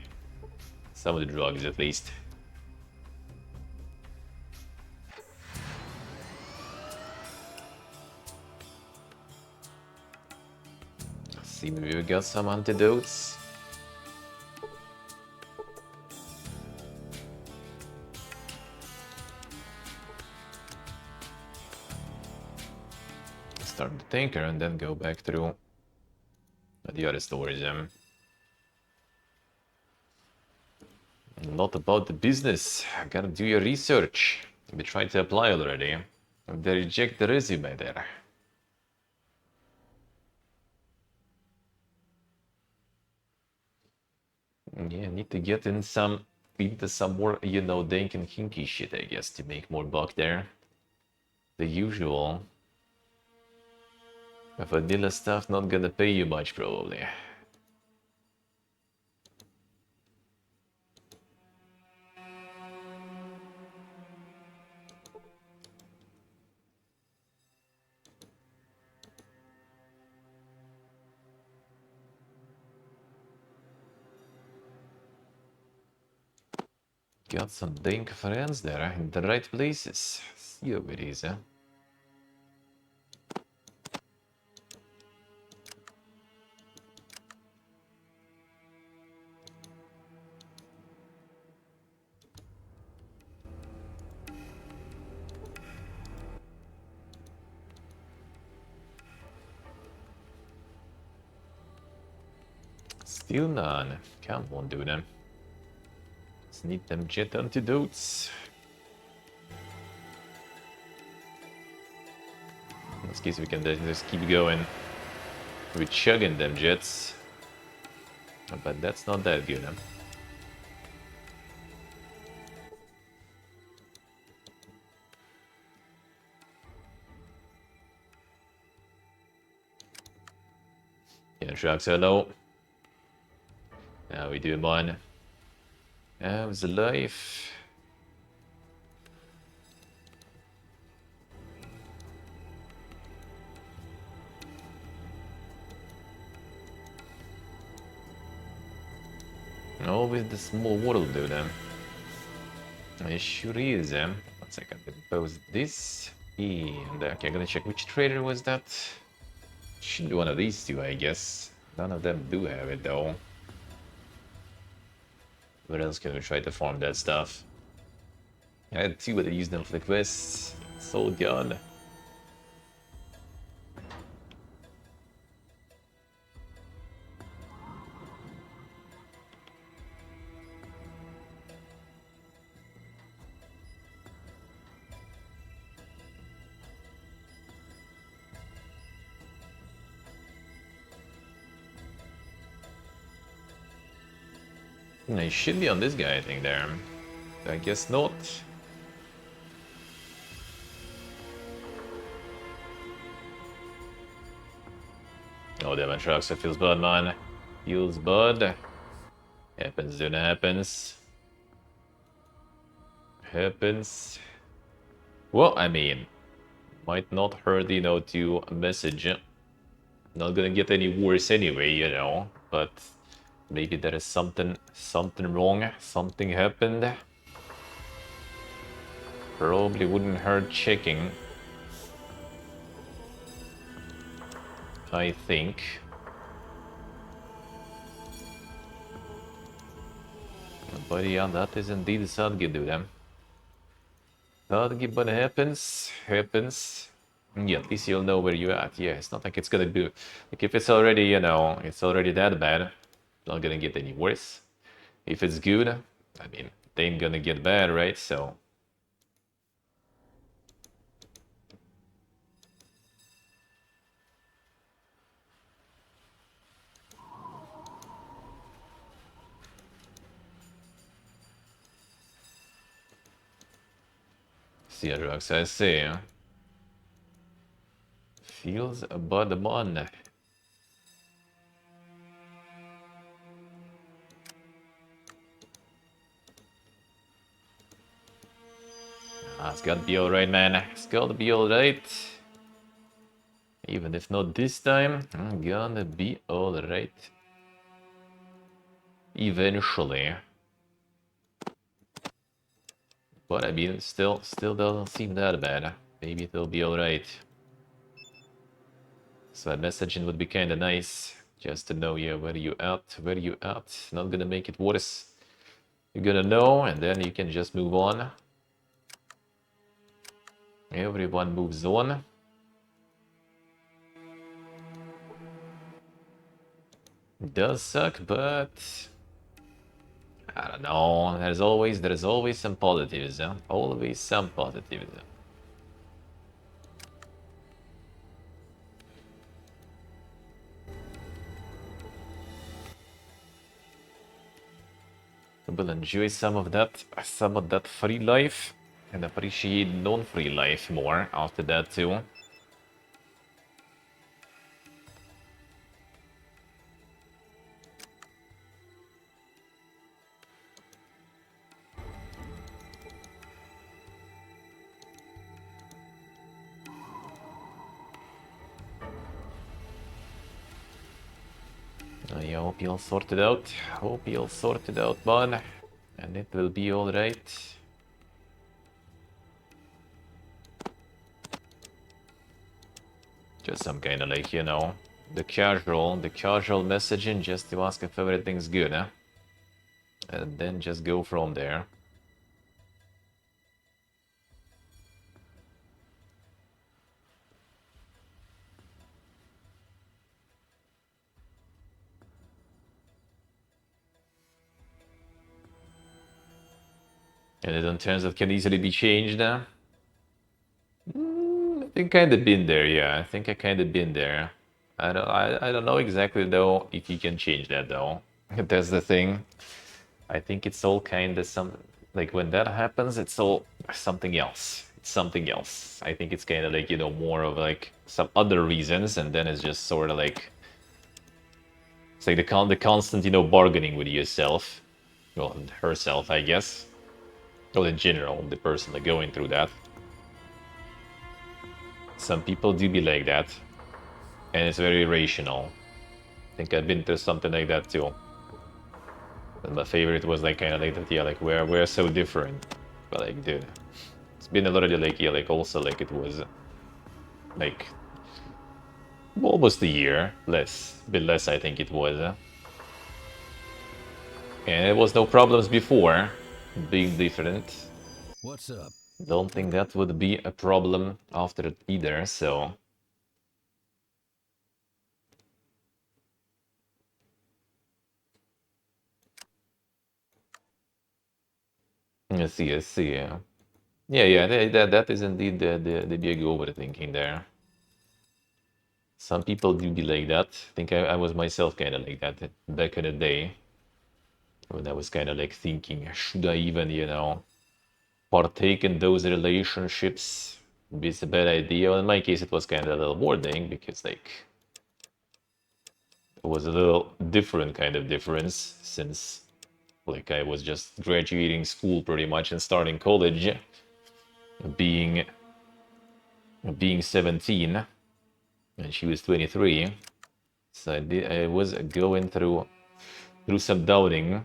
some of the drugs at least. See, maybe we got some antidotes. Start the tanker and then go back through the other stores. Not about the business. Gotta do your research. We tried to apply already. They reject the resume there. Yeah, need to get in into some more, dank and kinky shit, I guess, to make more buck there. The usual. Vanilla stuff not gonna pay you much, probably. Got some dank friends there in the right places. See how it is, huh? Still none. Come on, dude. Let's need them jet antidotes. In this case, we can just keep going. We're chugging them jets. But that's not that good, huh? Yeah, trucks are low. Now we do one. How's the life? Always the small world, dude. It sure is. 1 second, compose this. And okay, I'm gonna check which trader was that. Should be one of these two, I guess. None of them do have it though. Where else can we try to farm that stuff? I had two, but I used them for the quests. So done. I should be on this guy, I think, there. I guess not. Oh, damn, trucks, it feels bad, man. Feels bad. Happens, dude, happens. Happens. Well, I mean, might not hurt, you know, to message. Not gonna get any worse anyway, you know, but maybe there is something wrong, something happened. Probably wouldn't hurt checking, I think. But yeah, that is indeed sadly, dude. Sadly, but happens. Yeah, at least you'll know where you're at. Yeah, it's not like it's gonna be... Like, if it's already, you know, it's already that bad, not gonna get any worse. If it's good, I mean, it ain't gonna get bad, right? So... See, drugs, I see. Feels about the mon. It's gotta be alright, man. It's gotta be alright. Even if not this time, I'm gonna be alright. Eventually. But I mean, still doesn't seem that bad. Maybe it'll be alright. So a messaging would be kinda nice. Just to know, yeah, where you at, where you at. Not gonna make it worse. You're gonna know, and then you can just move on. Everyone moves on. It does suck, but I don't know. There's always some positives, huh? Always some positives. We'll enjoy some of that free life, and appreciate non-free life more after that too. I hope you'll sort it out. Hope you'll sort it out, man. And it will be alright. Just some kind of like, you know, the casual messaging just to ask if everything's good, huh? And then just go from there. And in terms of can easily be changed, I think kind of been there, yeah. I think I kind of been there. I don't know exactly though if you can change that though. That's the thing. I think it's all kind of some like when that happens, it's all something else. It's something else. I think it's kind of like more of like some other reasons, and then it's just sort of like it's like the constant bargaining with yourself, well, and herself, I guess, or in general, the person that going through that. Some people do be like that, and it's very irrational. I think I've been through something like that too. And my favorite was like kind of like that, yeah, like we're so different. But like, dude, it's been already like yeah, like also like it was like almost a year, a bit less I think it was. And it was no problems before being different. What's up? Don't think that would be a problem after it either, so. I see, I see. Yeah, that is indeed the big overthinking there. Some people do be like that. I think I was myself kind of like that back in the day. When I was kind of like thinking, should I even, partake in those relationships? It's a bad idea. Well, in my case, it was kind of a little boring because like it was a little different kind of difference since like I was just graduating school pretty much and starting college, being 17 and she was 23. So I was going through some doubting.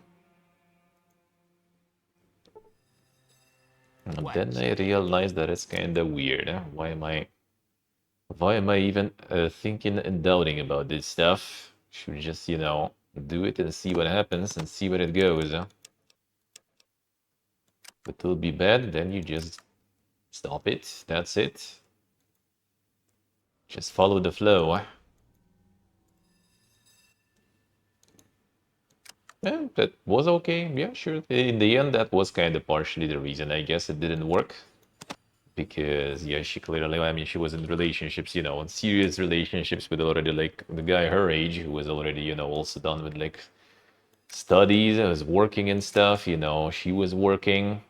And then I realized that it's kind of weird. Why am I even thinking and doubting about this stuff? Should just, do it and see what happens and see where it goes. If it will be bad, then you just stop it. That's it. Just follow the flow. Yeah, that was okay. Yeah, sure. In the end, that was kind of partially the reason. I guess it didn't work. Because, yeah, she clearly, I mean, she was in relationships, in serious relationships with already, like, the guy her age who was already, also done with, like, studies, was working and stuff, she was working,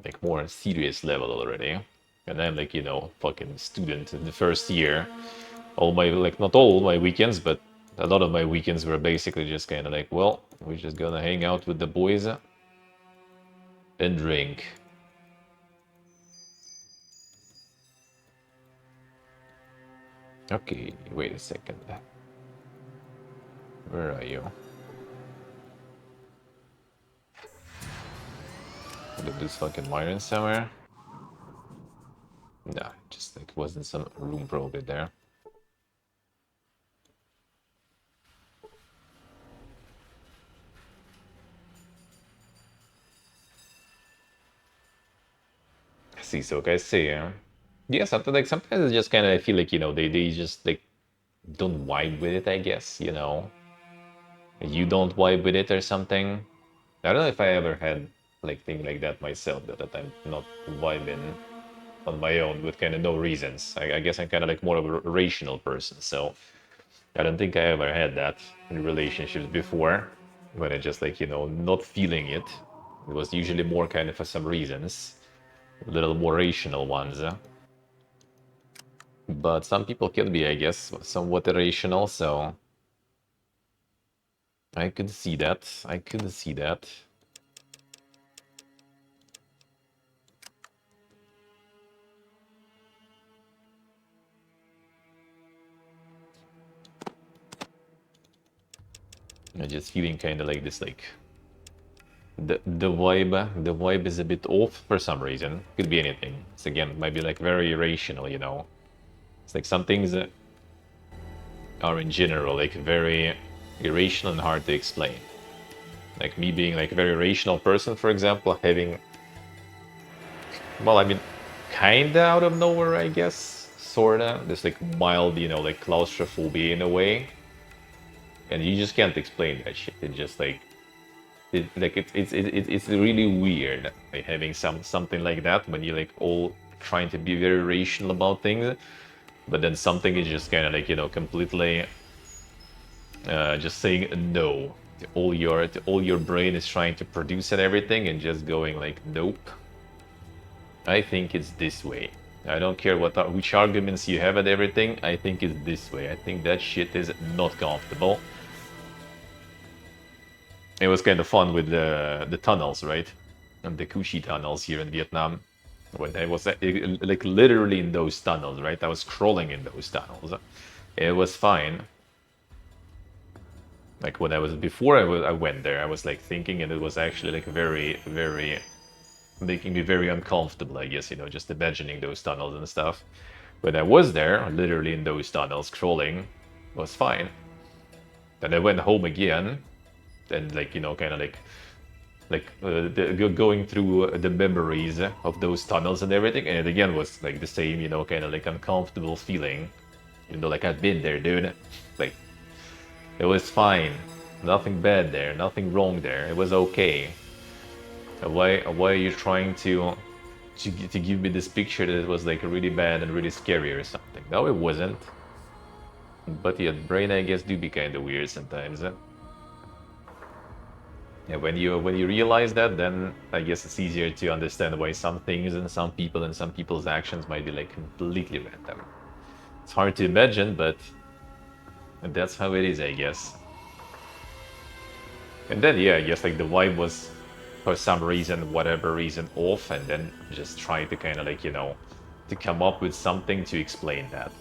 like, more on serious level already. And I'm, like, fucking student in the first year. All my, like, not all my weekends, but a lot of my weekends were basically just kind of like, well, we're just gonna hang out with the boys and drink. Okay, wait a second. Where are you? Did this fucking wiring somewhere? No, just like wasn't some room probably there. See, so guys see, yeah, something like sometimes it's just kind of I feel like they just like don't vibe with it. I guess you don't vibe with it or something. I don't know if I ever had like thing like that myself that I'm not vibing on my own with kind of no reasons. I guess I'm kind of like more of a rational person, so I don't think I ever had that in relationships before, when I just like not feeling it. It was usually more kind of for some reasons, a little more rational ones. But some people can be, I guess, somewhat irrational, so I could see that. I could see that. I'm just feeling kind of like this, like the vibe is a bit off for some reason. Could be anything. It's again might be like very irrational. It's like some things are in general like very irrational and hard to explain. Like me being like a very rational person, for example, having, well, I mean, kinda out of nowhere, I guess, sorta. This like mild, like claustrophobia in a way, and you just can't explain that shit. It just like It's really weird, like having something like that when you're like all trying to be very rational about things, but then something is just kind of like, completely just saying no to all your brain is trying to produce and everything, and just going like, nope, I think it's this way. I don't care which arguments you have and everything. I think it's this way. I think that shit is not comfortable. It was kind of fun with the tunnels, right? And the Kushi tunnels here in Vietnam. When I was like literally in those tunnels, right? I was crawling in those tunnels. It was fine. Like when I was before I went there, I was like thinking, and it was actually like very, very making me very uncomfortable, I guess, just imagining those tunnels and stuff. When I was there, literally in those tunnels, crawling, was fine. Then I went home again, and like, kind of going through the memories of those tunnels and everything, and it again was like the same, kind of like uncomfortable feeling, even though like I'd been there, dude. Like it was fine, nothing bad there, nothing wrong there. It was okay. Why are you trying to give me this picture that it was like really bad and really scary or something? No, it wasn't. But yeah, brain I guess do be kind of weird sometimes. Yeah, when you realize that, then I guess it's easier to understand why some things and some people and some people's actions might be like completely random. It's hard to imagine, but that's how it is, I guess. And then yeah, I guess like the vibe was for some reason, whatever reason, off, and then just try to kind of like, to come up with something to explain that.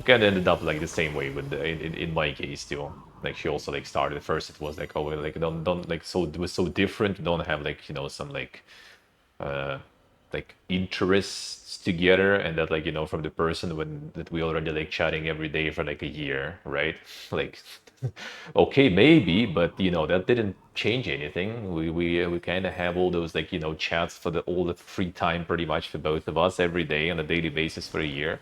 Kind of ended up like the same way with in my case too. Like she also like started first. It was like, oh, like don't like, so it was so different. Don't have like, some uh like interests together, and that like, from the person when that we already like chatting every day for like a year, right? Like okay, maybe, but that didn't change anything. We kind of have all those like, chats for all the free time pretty much for both of us every day on a daily basis for a year.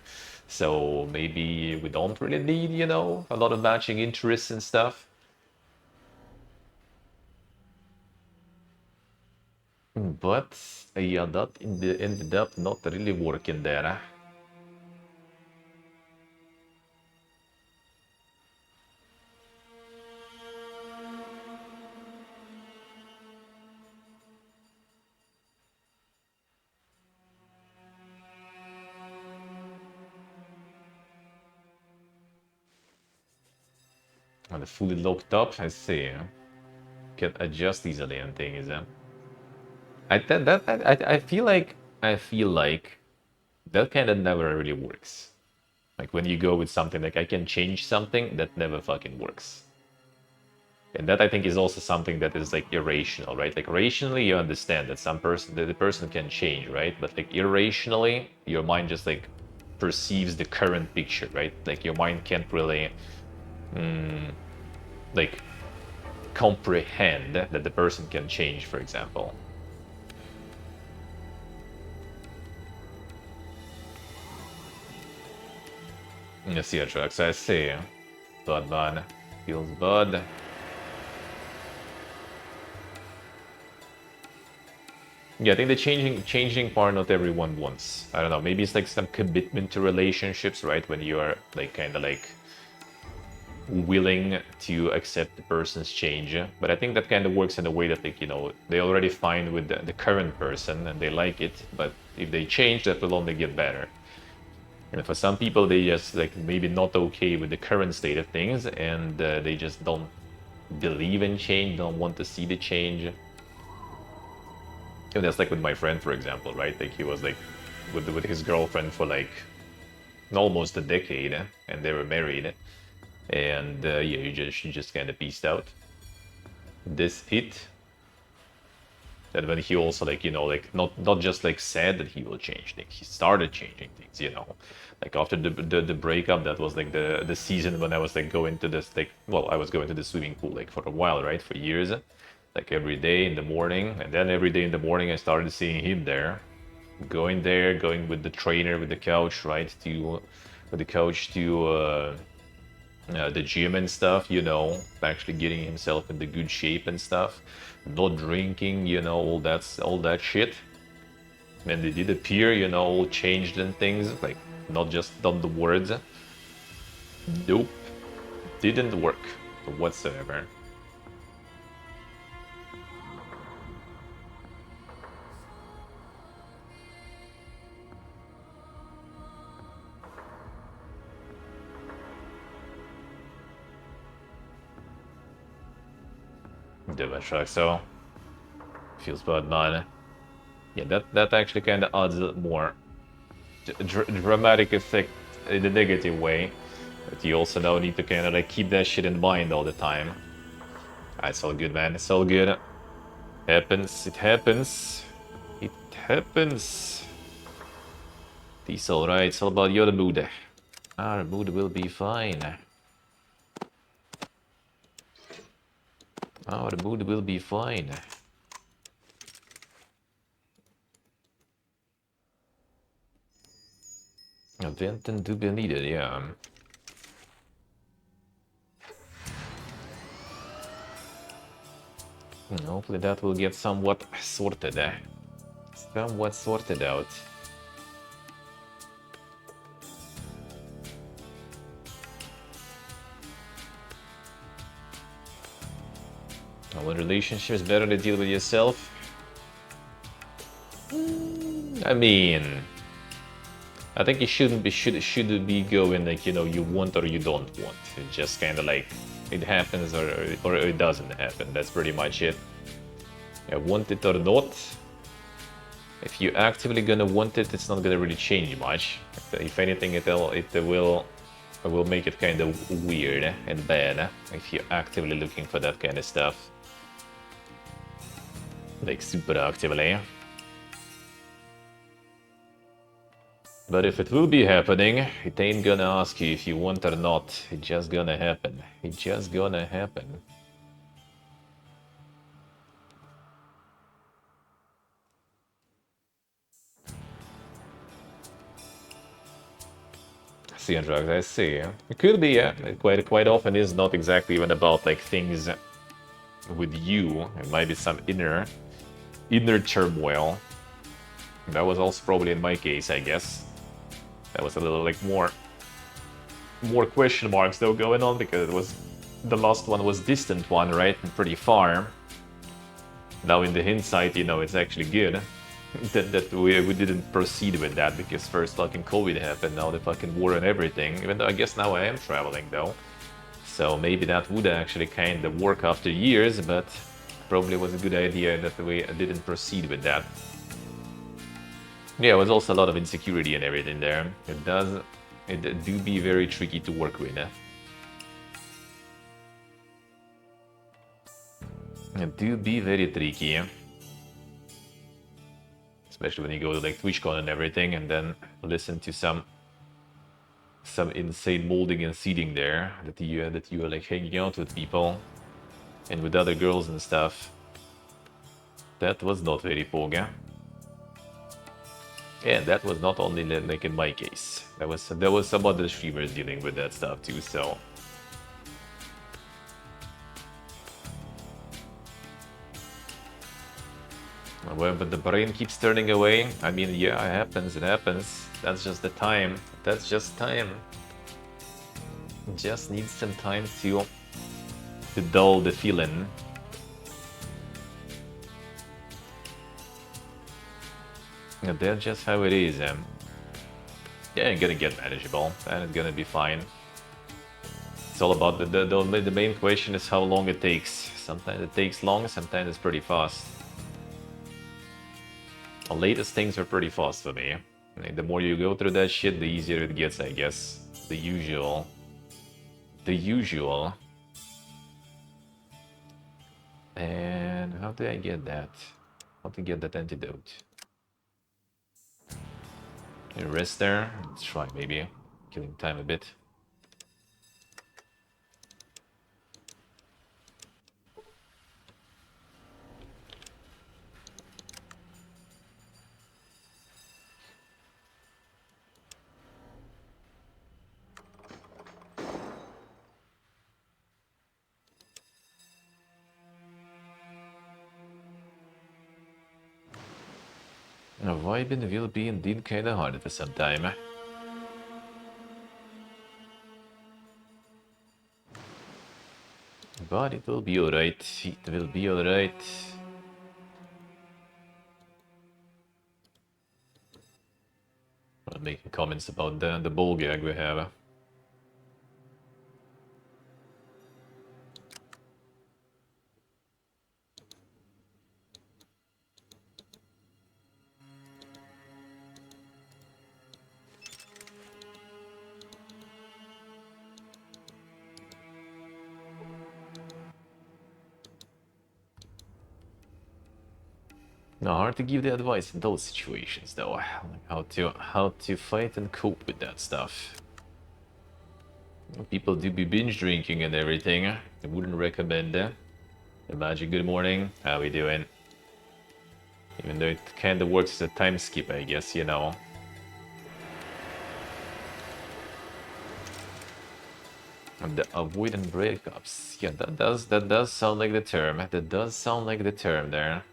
So maybe we don't really need, a lot of matching interests and stuff. But yeah, that ended up not really working there. When it's fully locked up, I see. Can adjust easily and things. I feel like that kind of never really works. Like when you go with something like I can change something, that never fucking works. And that I think is also something that is like irrational, right? Like rationally you understand that the person can change, right? But like irrationally, your mind just like perceives the current picture, right? Like your mind can't really like comprehend that the person can change, for example. Yes, yeah, trucks, I see. Bud Bud. Feels Bud. Yeah, I think the changing part not everyone wants. I don't know, maybe it's like some commitment to relationships, right? When you are like kind of like willing to accept the person's change. But I think that kind of works in a way that like, they already fine with the current person and they like it, but if they change, that will only get better. And for some people, they just like maybe not okay with the current state of things, and they just don't believe in change, don't want to see the change. And that's like with my friend, for example, right? Like he was like with his girlfriend for like almost a decade, and they were married, and yeah, she just kind of pieced out. This hit that when he also like, like not just like said that he will change things, he started changing things, like after the breakup. That was like the season when I was like going to this like, well, I was going to the swimming pool like for a while, right, for years, like every day in the morning. And then every day in the morning I started seeing him there, going with the trainer, with the coach, right, to with the coach to the gym and stuff, you know, actually getting himself into good shape and stuff, not drinking, you know, all that shit. When they did appear, you know, all changed and things, like not just on the words. Nope, didn't work whatsoever. Different track, so feels bad, man. Yeah, that actually kind of adds more dramatic effect in the negative way. But you also now need to kind of like keep that shit in mind all the time. It's all good, man. It's all good. Happens. It happens. It happens. It's alright. It's all about your mood. Our mood will be fine. Our mood will be fine. Event and to be needed, yeah. Hopefully that will get somewhat sorted. Somewhat sorted out. When relationships better to deal with yourself. I mean, I think it should be going like, you know, you want or you don't want. It just kind of like it happens or it doesn't happen. That's pretty much it. Yeah, want it or not. If you actively gonna want it, it's not gonna really change much. If anything, it will make it kind of weird and bad if you're actively looking for that kind of stuff. Like super actively. But if it will be happening, it ain't gonna ask you if you want or not. It's just gonna happen. It's just gonna happen. See, drugs, I see. It could be, yeah. It quite often is not exactly even about like things with you. It might be some inner turmoil. That was also probably in my case, I guess. That was a little like more question marks though going on because it was the last one was distant one, right? And pretty far. Now in the hindsight, you know, it's actually good that we didn't proceed with that because first fucking COVID happened, now the fucking war and everything. Even though I guess now I am traveling though. So maybe that would actually kind of work after years, but probably was a good idea that we didn't proceed with that. Yeah, it was also a lot of insecurity and everything there. It do be very tricky to work with. It do be very tricky. Especially when you go to like TwitchCon and everything and then listen to some insane molding and seeding there that you are like hanging out with people and with other girls and stuff. That was not very poga. And that was not only like in my case. There was some other streamers dealing with that stuff too, so. Well, but the brain keeps turning away. I mean, yeah, it happens, it happens. That's just the time. That's just time. Just needs some time to dull the feeling. And that's just how it is. Yeah, it's gonna get manageable, and it's gonna be fine. It's all about the main question is how long it takes. Sometimes it takes long, sometimes it's pretty fast. The latest things are pretty fast for me. I mean, the more you go through that shit, the easier it gets, I guess. The usual. The usual. And how do I get that? How to get that antidote? Rest there. Let's try maybe. Killing time a bit. Vibing will be indeed kinda hard for some time. But it will be alright. It will be alright. I'm making comments about the ball gag we have. No, hard to give the advice in those situations though. Like how to fight and cope with that stuff. People do be binge drinking and everything. I wouldn't recommend it. Magic, good morning. How we doing? Even though it kinda works as a time skip, I guess, you know. And the avoidant breakups. Yeah, that does sound like the term. That does sound like the term there.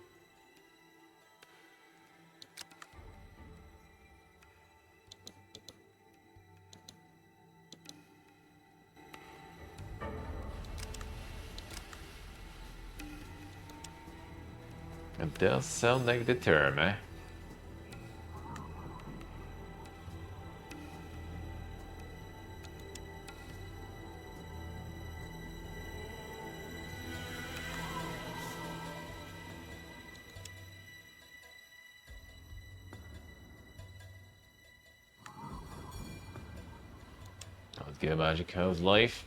It does sound like the term, eh? Let's get Magic House life.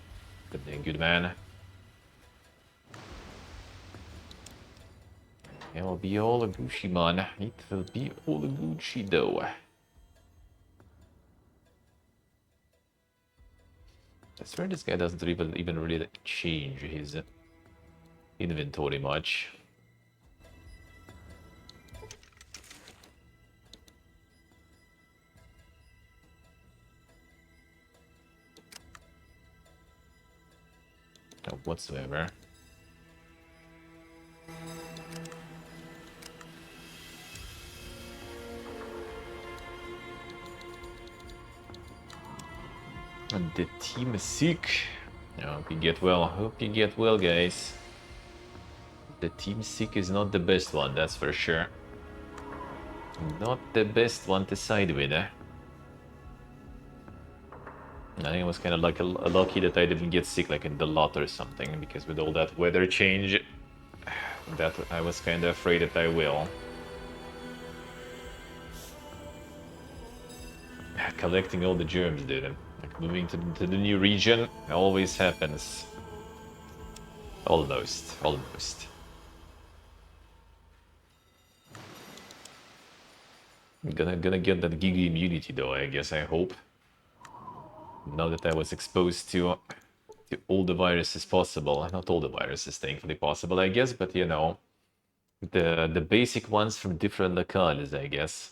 Good day, good man. It will be all a Gucci, man. It will be all a Gucci, though. I swear this guy doesn't even really change his inventory much. No, whatsoever. And the team is sick. I hope you get well. Hope you get well, guys. The team sick is not the best one, that's for sure. Not the best one to side with, eh? I think it was kind of like lucky that I didn't get sick like in the lot or something, because with all that weather change, that I was kind of afraid that I will. Collecting all the germs, dude. Like moving to the new region always happens. Almost. Gonna get that Gigi immunity though, I guess, I hope. Now that I was exposed to all the viruses possible. Not all the viruses, thankfully, possible, I guess, but you know, the basic ones from different locales, I guess.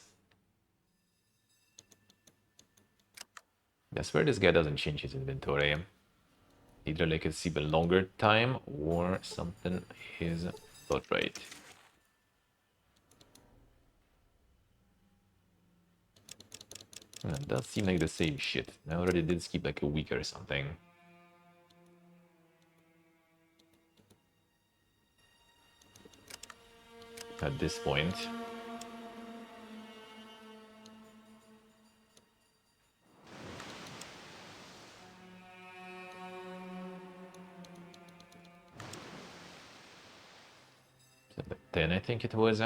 I swear this guy doesn't change his inventory. Either like it's even longer time or something is not right. It does seem like the same shit. I already did skip like a week or something. At this point. Then I think it was.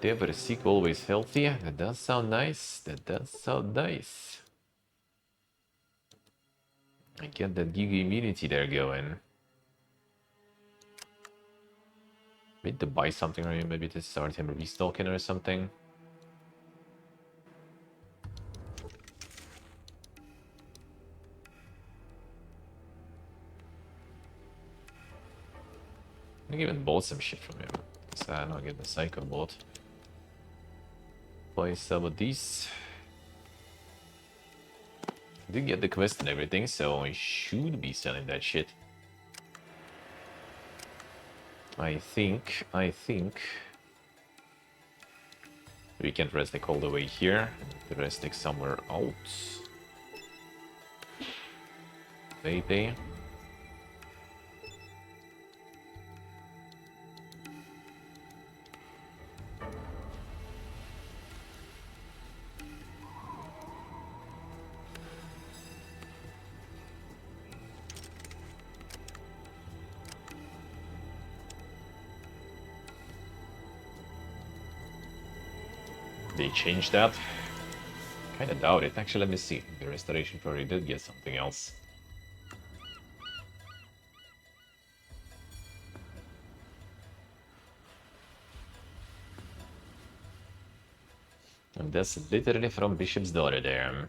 Never sick, always healthy. That does sound nice. That does sound nice. I get that Giga immunity there going. Maybe to buy something, or maybe to start him restocking or something. I even bought some shit from him. So I don't get the Psycho bot. Buy some of these. Did get the quest and everything, so I should be selling that shit. I think we can rest like all the way here. The rest like somewhere out. Maybe. They changed that? Kinda doubt it. Actually, let me see. The restoration probably did get something else. And that's literally from Bishop's daughter there.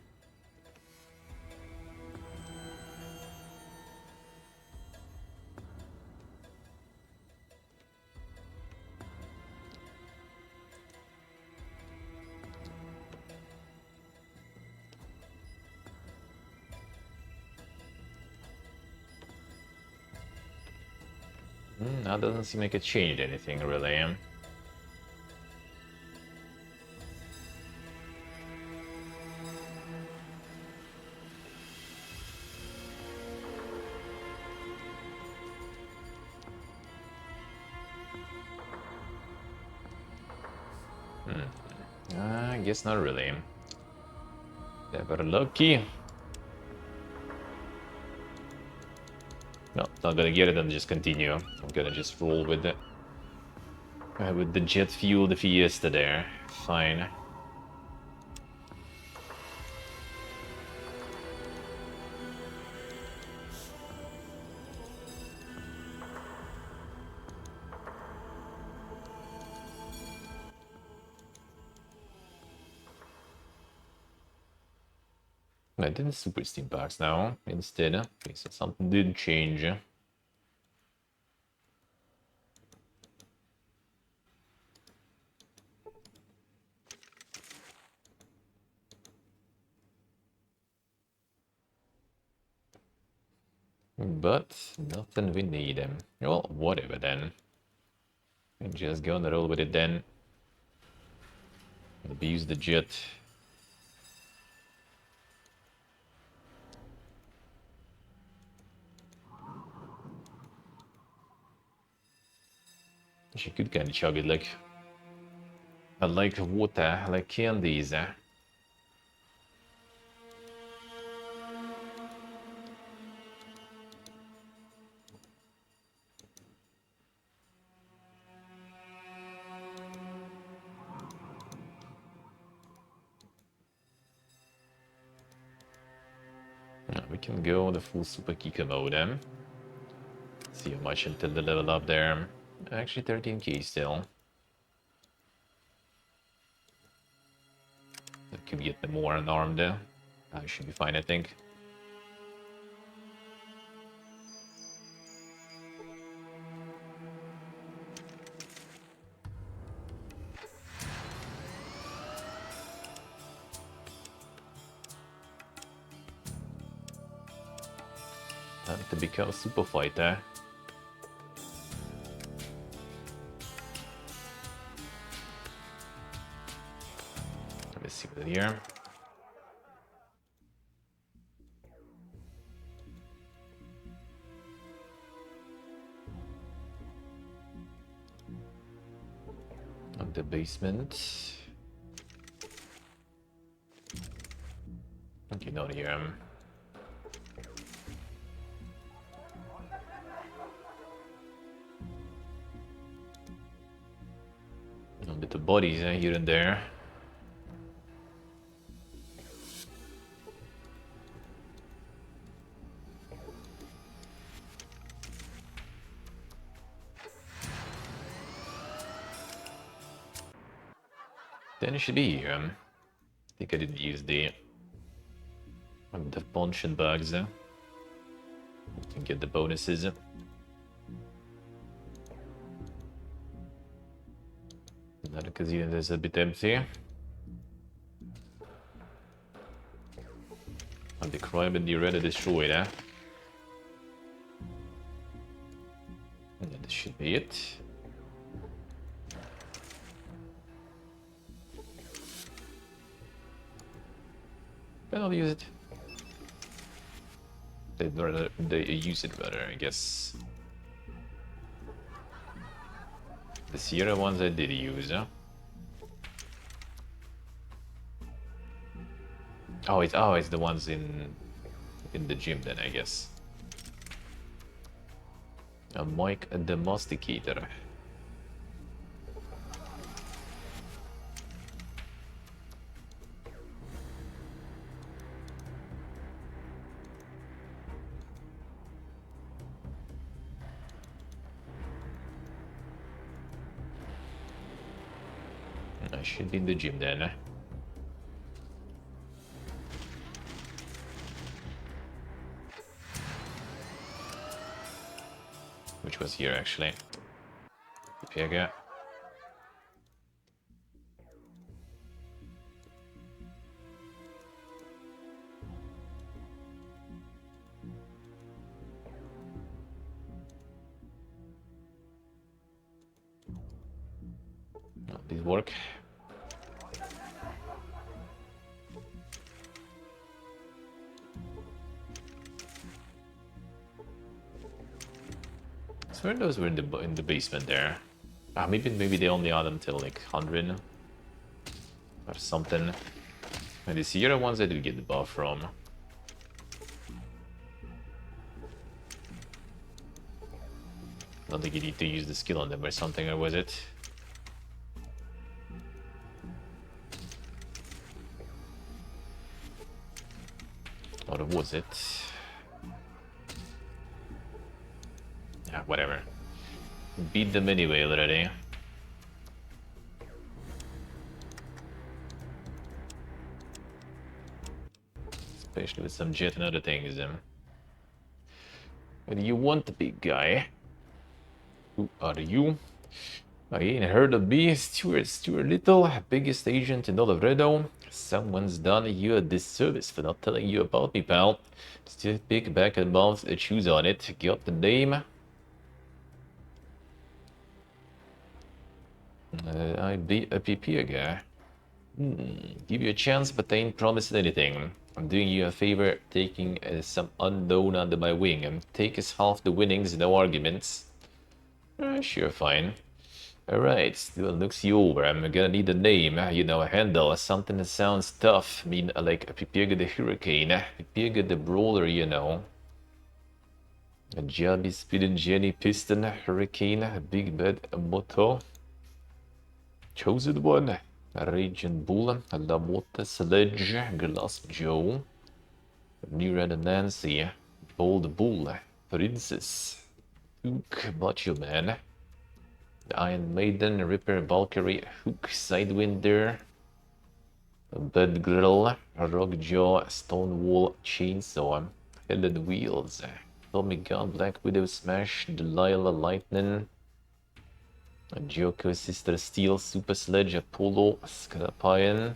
That doesn't seem like it changed anything, really. I guess not really. Never lucky. No, not gonna get it and just continue. I'm gonna just roll with it. With the jet fueled Fiesta there. Fine. I didn't super steam packs now. Instead, okay, so something did change. But nothing we need. Well, whatever then. And just gonna roll with it then. Abuse the jet. She could kind of chug it like water, like candies. We can go the full Super Kika mode. See how much until the level up there. Actually, 13k still. That could get them more unarmed. I should be fine, I think. Time to become a super fighter. Let me see what's here. On the basement. Okay, not here. A bit of bodies here and there. Then it should be here. I think I didn't use the punch bugs to get the bonuses. Not because there's a bit empty. And the crime and the already destroyed, And then this should Hit. Then I'll use it. They use it better, I guess. The Sierra ones I did use, huh? Oh, it's the ones in the gym then, I guess. A mic domesticator. I should be in the gym then. Which was here actually. Pega. Did work. So where those were in the basement there. Ah, maybe they only had until like 100 or something. And the Sierra ones I did get the buff from. I don't think you need to use the skill on them or something, or was it? Or was it? Yeah, whatever. Beat them anyway already. Especially with some jet and other things. But you want the big guy. Who are you? I ain't heard of me, Stuart Little, biggest agent in all of Redo. Someone's done you a disservice for not telling you about me, pal. Still big back and mouth, choose on it. Got the name? I be a PP guy. Give you a chance, but I ain't promising anything. I'm doing you a favor, taking some unknown under my wing. And take us half the winnings, no arguments. Sure, fine. Alright, still looks you over. I'm gonna need a name, you know, a handle, something that sounds tough. I mean, like a Pipirga the Hurricane, Pipirga the Brawler, you know. A Jabby Speedin' Jenny Piston, Hurricane, Big Bad Moto. Chosen One, Raging Bull, Lamotta Sledge, Glass Joe. Nira Nancy, Bold Bull, Princess, Ook, Macho Man. The Iron Maiden, Ripper, Valkyrie, Hook, Sidewinder, Bad Girl, Rockjaw, Stonewall, Chainsaw, Helen Wheels, Tommy Gun, Black Widow, Smash, Delilah, Lightning, Joko, Sister Steel, Super Sledge, Apollo, Scrapian,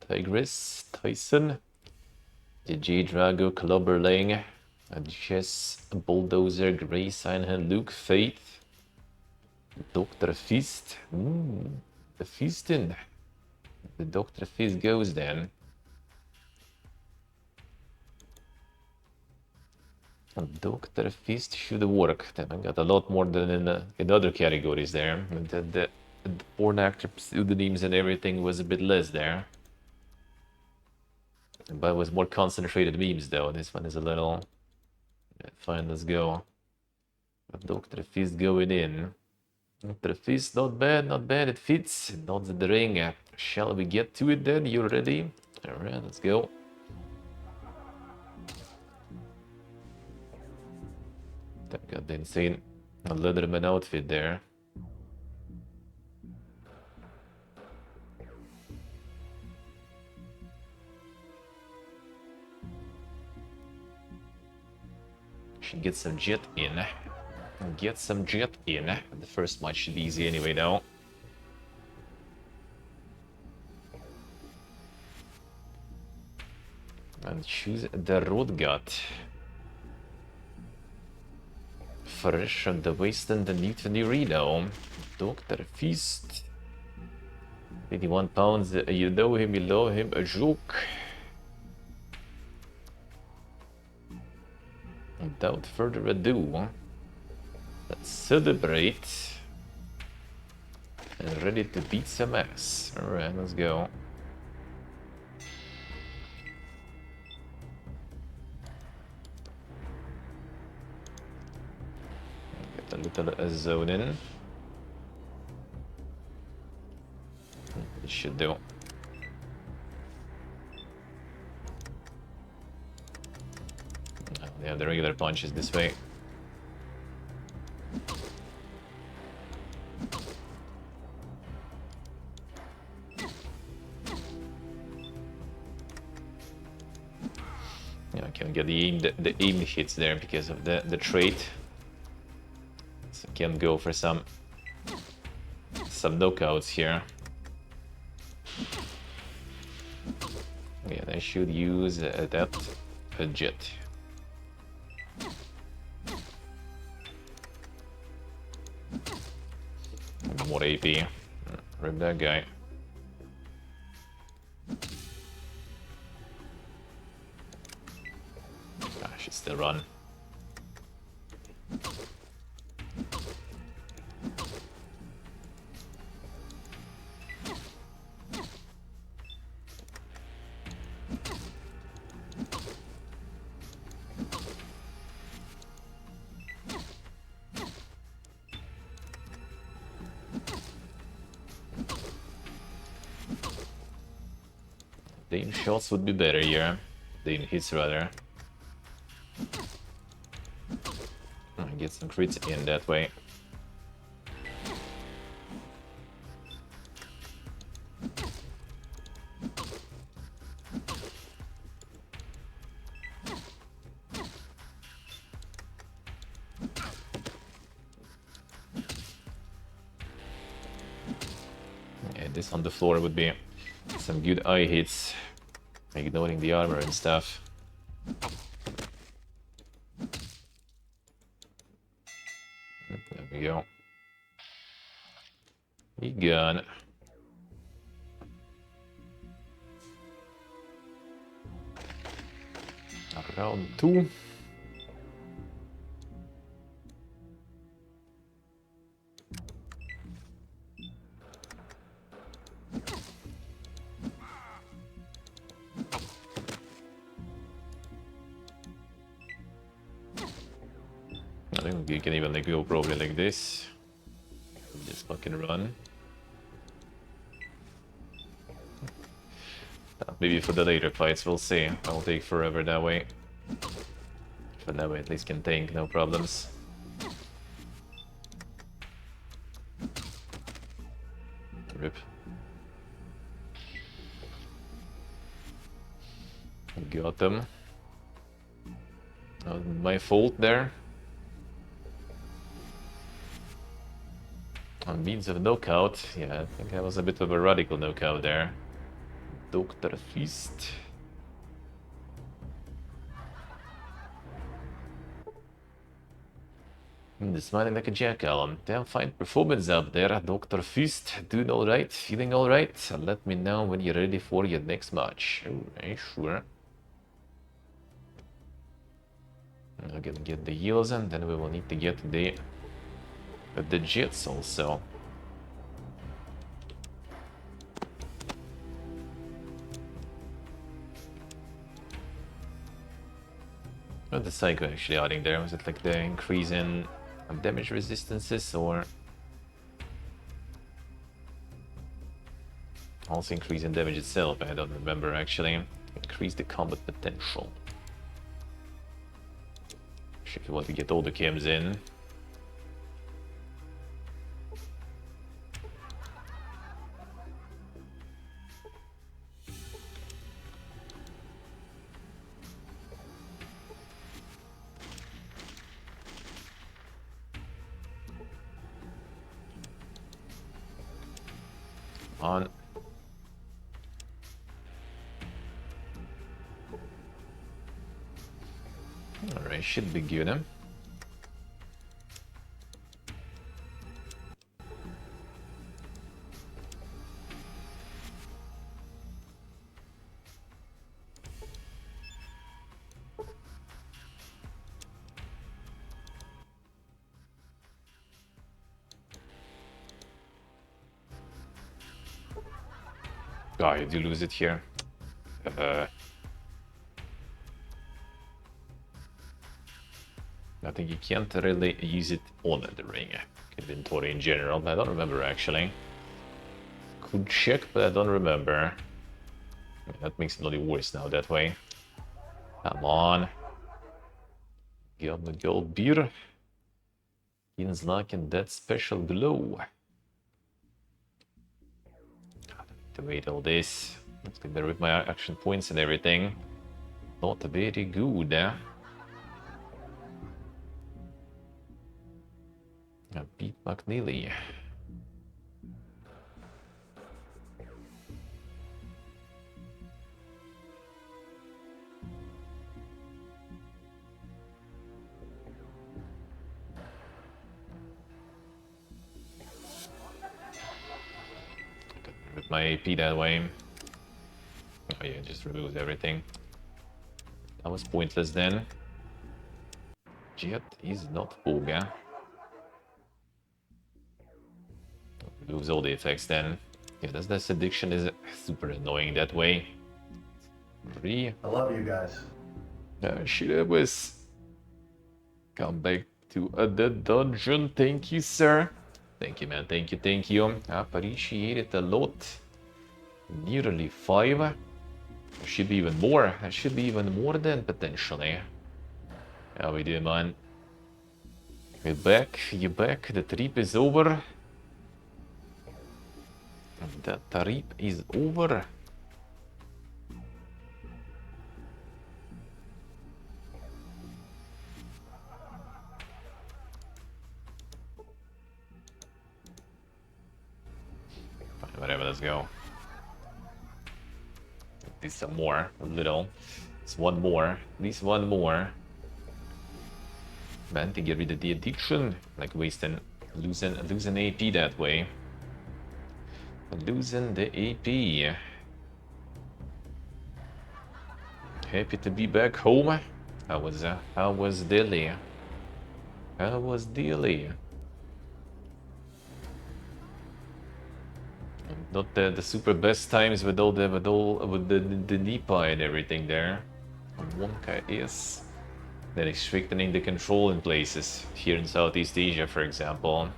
Tigress, Tyson, DJ Drago, Clubberling, Jess, Bulldozer, Grey, Signhand, Luke, Faith, Dr. Fist. The Fistin. The Dr. Fist goes then. And Dr. Fist should work. Then I got a lot more than in other categories there. The porn actor pseudonyms and everything was a bit less there. But it was more concentrated memes though. This one is a little... Fine, let's go. Dr. Fist going in. Dr. Fist, not bad, it fits. Nods in the ring. Shall we get to it then? You ready? Alright, let's go. That got the insane Leatherman outfit there. Should get some jet in. Get some jet in. The first match should be easy anyway though. And choose the Road Gut. fresh on the waist and the neat and the Reno. Dr. Feast. 81 pounds, you know him, a joke. Without further ado, let's celebrate. And ready to beat some ass. Alright, let's go. Get a little zone in. It should do. They have the regular punches this way. Yeah, I can get the aim hits there because of the trait. So I can go for some knockouts here. Yeah, I should use that jet. More AP. Rip that guy. I should still run. Dane shots would be better here. Dane hits rather. Get some crits in that way. Yeah, this on the floor would be some good eye hits, ignoring the armor and stuff. There we go. He gone. Round 2. I think you can even like go probably like this. Just fucking run. Maybe for the later fights, we'll see. I'll take forever that way. But that way at least can tank, no problems. Rip. Got them. My fault there. On means of knockout. Yeah, I think that was a bit of a radical knockout there. Dr. Feast. Smiling like a jackal. Damn fine performance up there, Dr. Feast. Doing alright? Feeling alright? Let me know when you're ready for your next match. Alright, sure. I'm gonna get the heals and then we will need to get the jets also. What the Psycho actually adding there? Was it like the increase in damage resistances or also increase in damage itself? I don't remember actually. Increase the combat potential. If you want to get all the chems in. On. Alright, should be good. Oh, I do lose it here. I think you can't really use it on the ring inventory in general, but I don't remember actually. Could check, but I don't remember. That makes it only worse now that way. Come on. Give me gold beer. He's lacking that special glow. To wait all this. Let's get better with my action points and everything. Not very good, eh? I beat McNeely. With my AP that way. Oh yeah, just removes everything. That was pointless then. Jet is not Boga. Removes all the effects then. Yeah, this addiction is super annoying that way. I love you guys. Shit, was. Come back to the dungeon. Thank you, sir. Thank you, man. Thank you, thank you. Appreciate it a lot. Nearly 5. Should be even more. That should be even more than potentially. How we do, man? You're back. You're back. The trip is over. The trip is over. Fine, whatever, let's go. At least some more. A little. It's one more. At least one more. Man, to get rid of the addiction. Like wasting, losing AP that way. Losing the AP. Happy to be back home. How was Delhi? How was Delhi? Not the super best times with the Nipa and everything there. Wonka is then strengthening the control in places here in Southeast Asia, for example.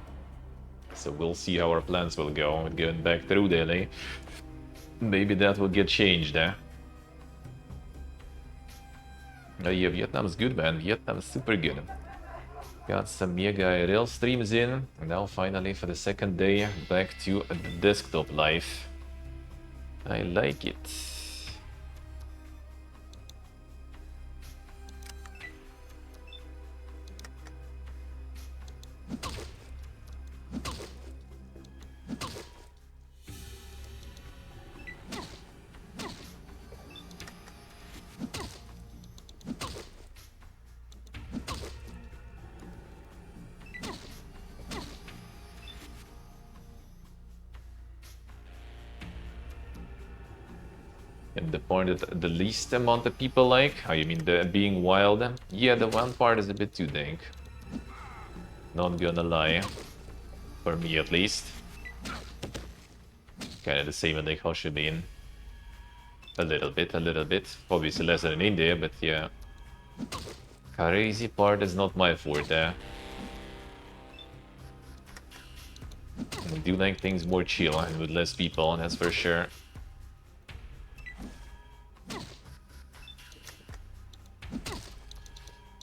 So we'll see how our plans will go with going back through Delhi. Maybe that will get changed, eh? Oh yeah, Vietnam's good, man. Vietnam's super good. Got some mega IRL streams in. Now finally for the second day back to the desktop life. I like it. And the part that the least amount of people like? How you mean the being wild? Yeah, the one part is a bit too dank. Not gonna lie. For me at least. Kinda the same like how should be in. A little bit. Obviously less than in India, but yeah. Crazy part is not my forte. I do like things more chill and with less people, that's for sure.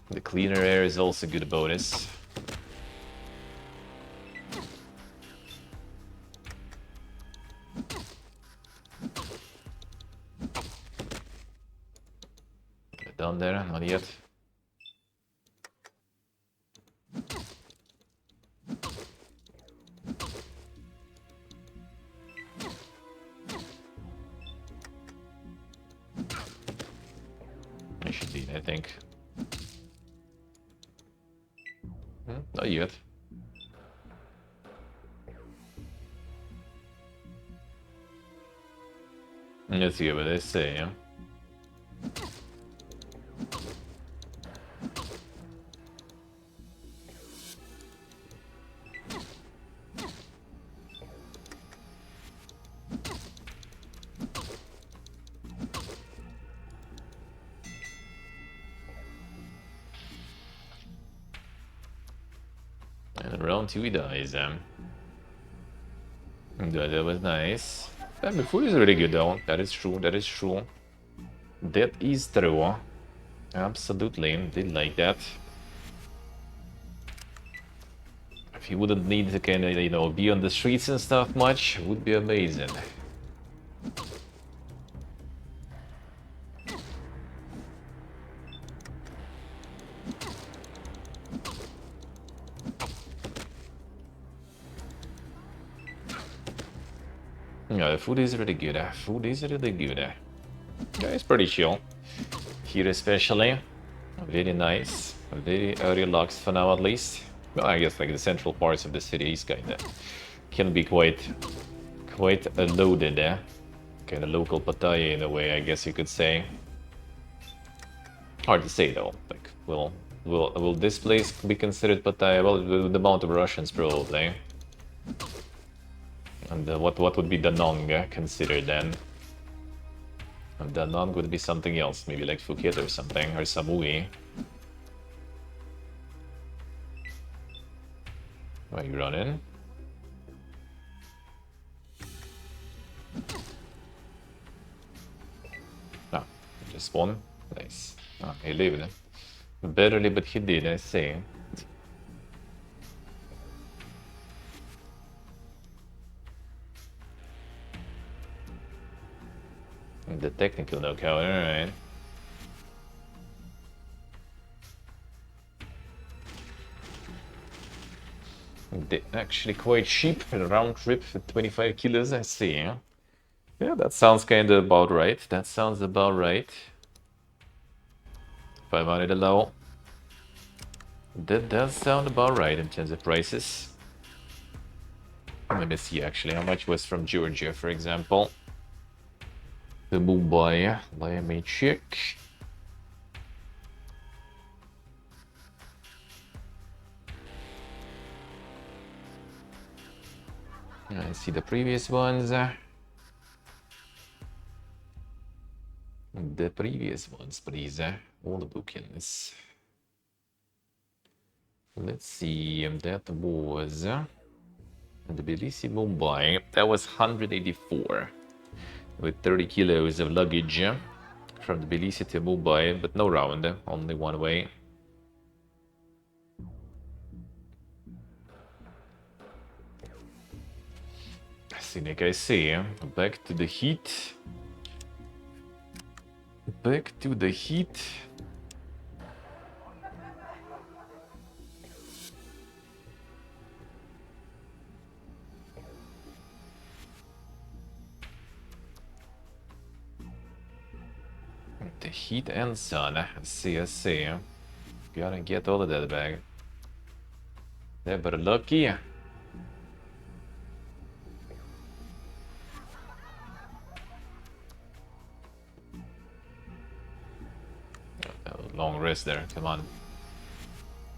The cleaner air is also a good bonus. Down there, not yet. I should be, I think. Not yet. Let's see what they say, yeah? down till he dies. That was nice. The food is really good though. That is true. That is true. That is true. Absolutely. Did like that. If he wouldn't need to kind of, you know, be on the streets and stuff much, it would be amazing. Yeah, the food is really good. Food is really good. Yeah, it's pretty chill. Here especially. Very nice. Very relaxed for now at least. Well, I guess like the central parts of the city is kinda can be quite loaded. Kinda local Pattaya in a way, I guess you could say. Hard to say though. Like, will this place be considered Pattaya? Well, the amount of Russians probably. And what would be Danong considered then? And Danong would be something else, maybe like Phuket or something, or Samui. Are you running? Ah, just spawn. Nice. Ah, he lived. Barely, but he did, I see. The technical knockout, alright. They're actually quite cheap, a round trip for 25 kilos, I see. Yeah, that sounds kind of about right. That sounds about right. 500 a low. That does sound about right in terms of prices. Let me see actually how much was from Georgia, for example. The Mumbai, let me check. I see the previous ones. The previous ones, please. All the bookings. Let's see, that was the Tbilisi Mumbai. That was 184 with 30 kilos of luggage from Tbilisi to Mumbai, but no round, only one way. Scenic, I see. Back to the heat. Back to the heat. The heat and sun. I see. Gotta get all of that back. Yeah, but lucky. Long rest there, come on.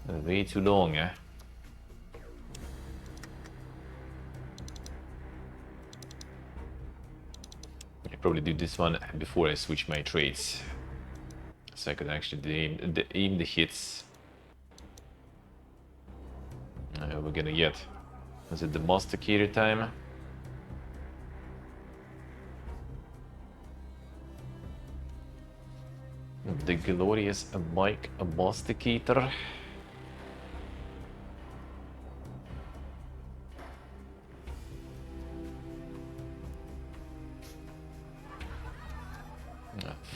Way too long, I probably do this one before I switch my traits. So I could actually aim the hits. We're gonna get... Is it the masticator time? The glorious Mike Masticator.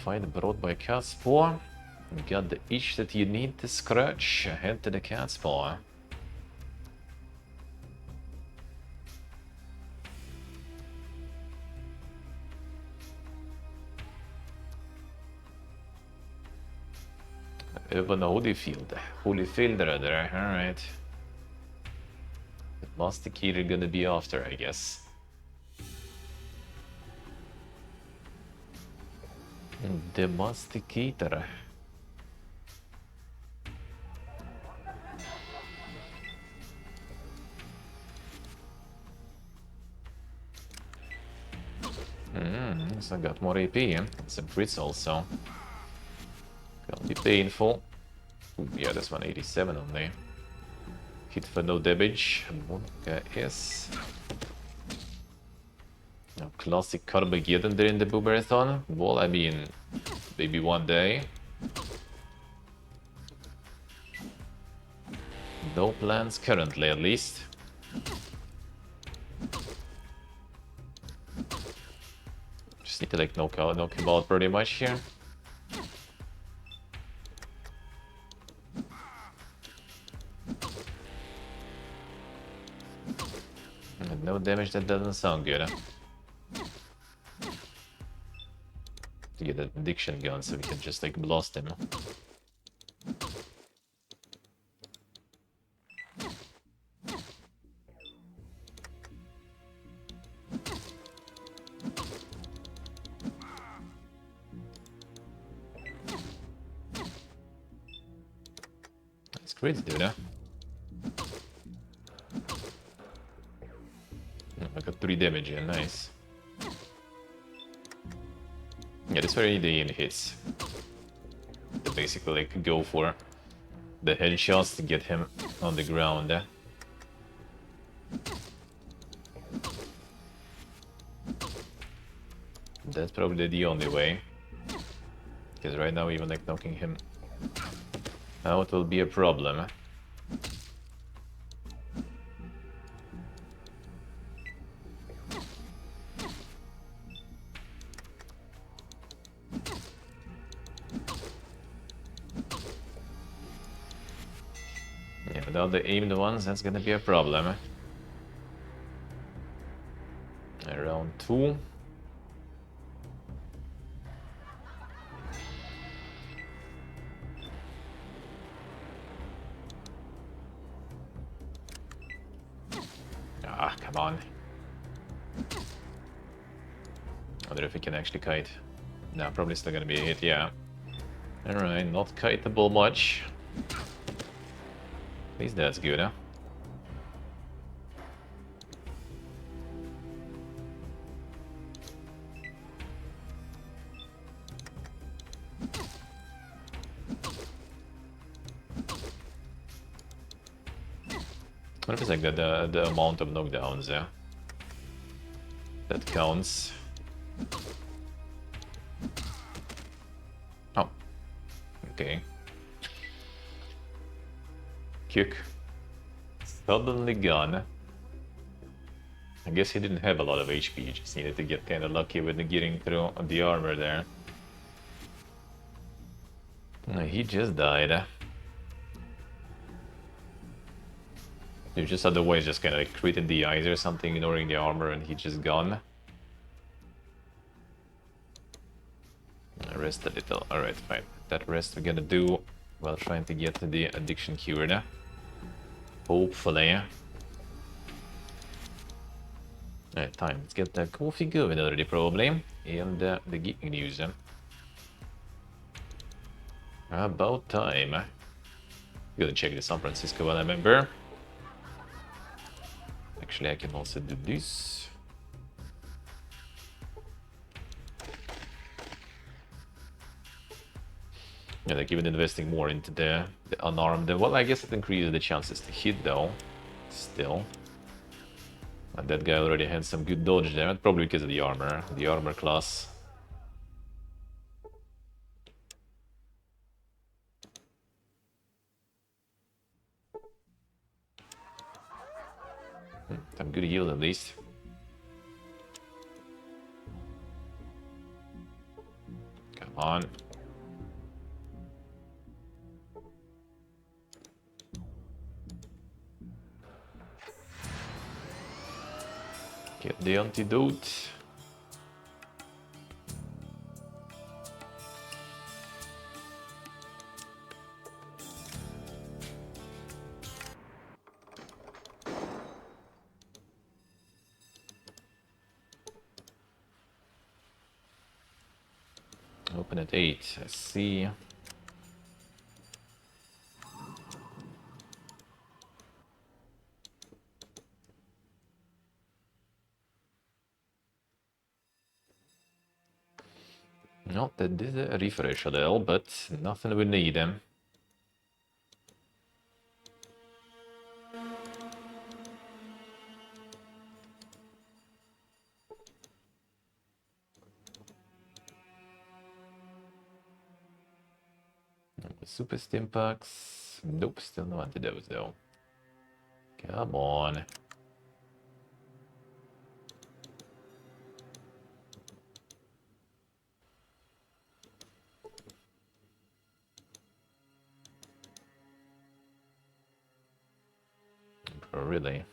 Fight brought by Cat's Paw. You got the itch that you need to scratch. Head to the Cat's Paw. Urban Holyfield rather, alright. The Masticator gonna be after, I guess. The Masticator. So I got more AP and some crits also. Gonna be painful. Ooh, yeah, that's 187 only. Hit for no damage. Monka is. Now, classic Carmageddon there in the Boomerathon. Well, I mean, maybe one day. No plans currently, at least. Just need to like knock him out pretty much here. And no damage, that doesn't sound good. To get an addiction gun so we can just like blast him. That's great, dude. I got 3 damage here, nice. Yeah, this very the hits. To basically like go for the headshots to get him on the ground. That's probably the only way. Because right now even like knocking him out will be a problem. Yeah, without the aimed ones, that's gonna be a problem. Round 2. Ah, come on. I wonder if we can actually kite. No, probably still gonna be a hit, yeah. Alright, not kiteable much. At least that's good, huh? What if it's like the amount of knockdowns, yeah? That counts. Oh. Okay. Kick. Suddenly gone. I guess he didn't have a lot of HP, he just needed to get kinda lucky with getting through the armor there. He just died. He just otherwise just kinda like crit in the eyes or something, ignoring the armor, and he just gone. Rest a little. Alright, fine. That rest we're gonna do while trying to get the addiction cured. Hopefully. Alright, time. Let's get the coffee going already, probably. And the geeking news. About time. Gotta check the San Francisco while I remember. Actually, I can also do this. Yeah, like even investing more into the unarmed. Well, I guess it increases the chances to hit, though. Still. And that guy already had some good dodge there, probably because of the armor class. Some good heal at least. Come on. Get the antidote. Open at 8. Let's see. No, that did a refresh a little, but nothing we need them. Super Stimpaks. Nope, still no antidotes though. Come on. Oh, really?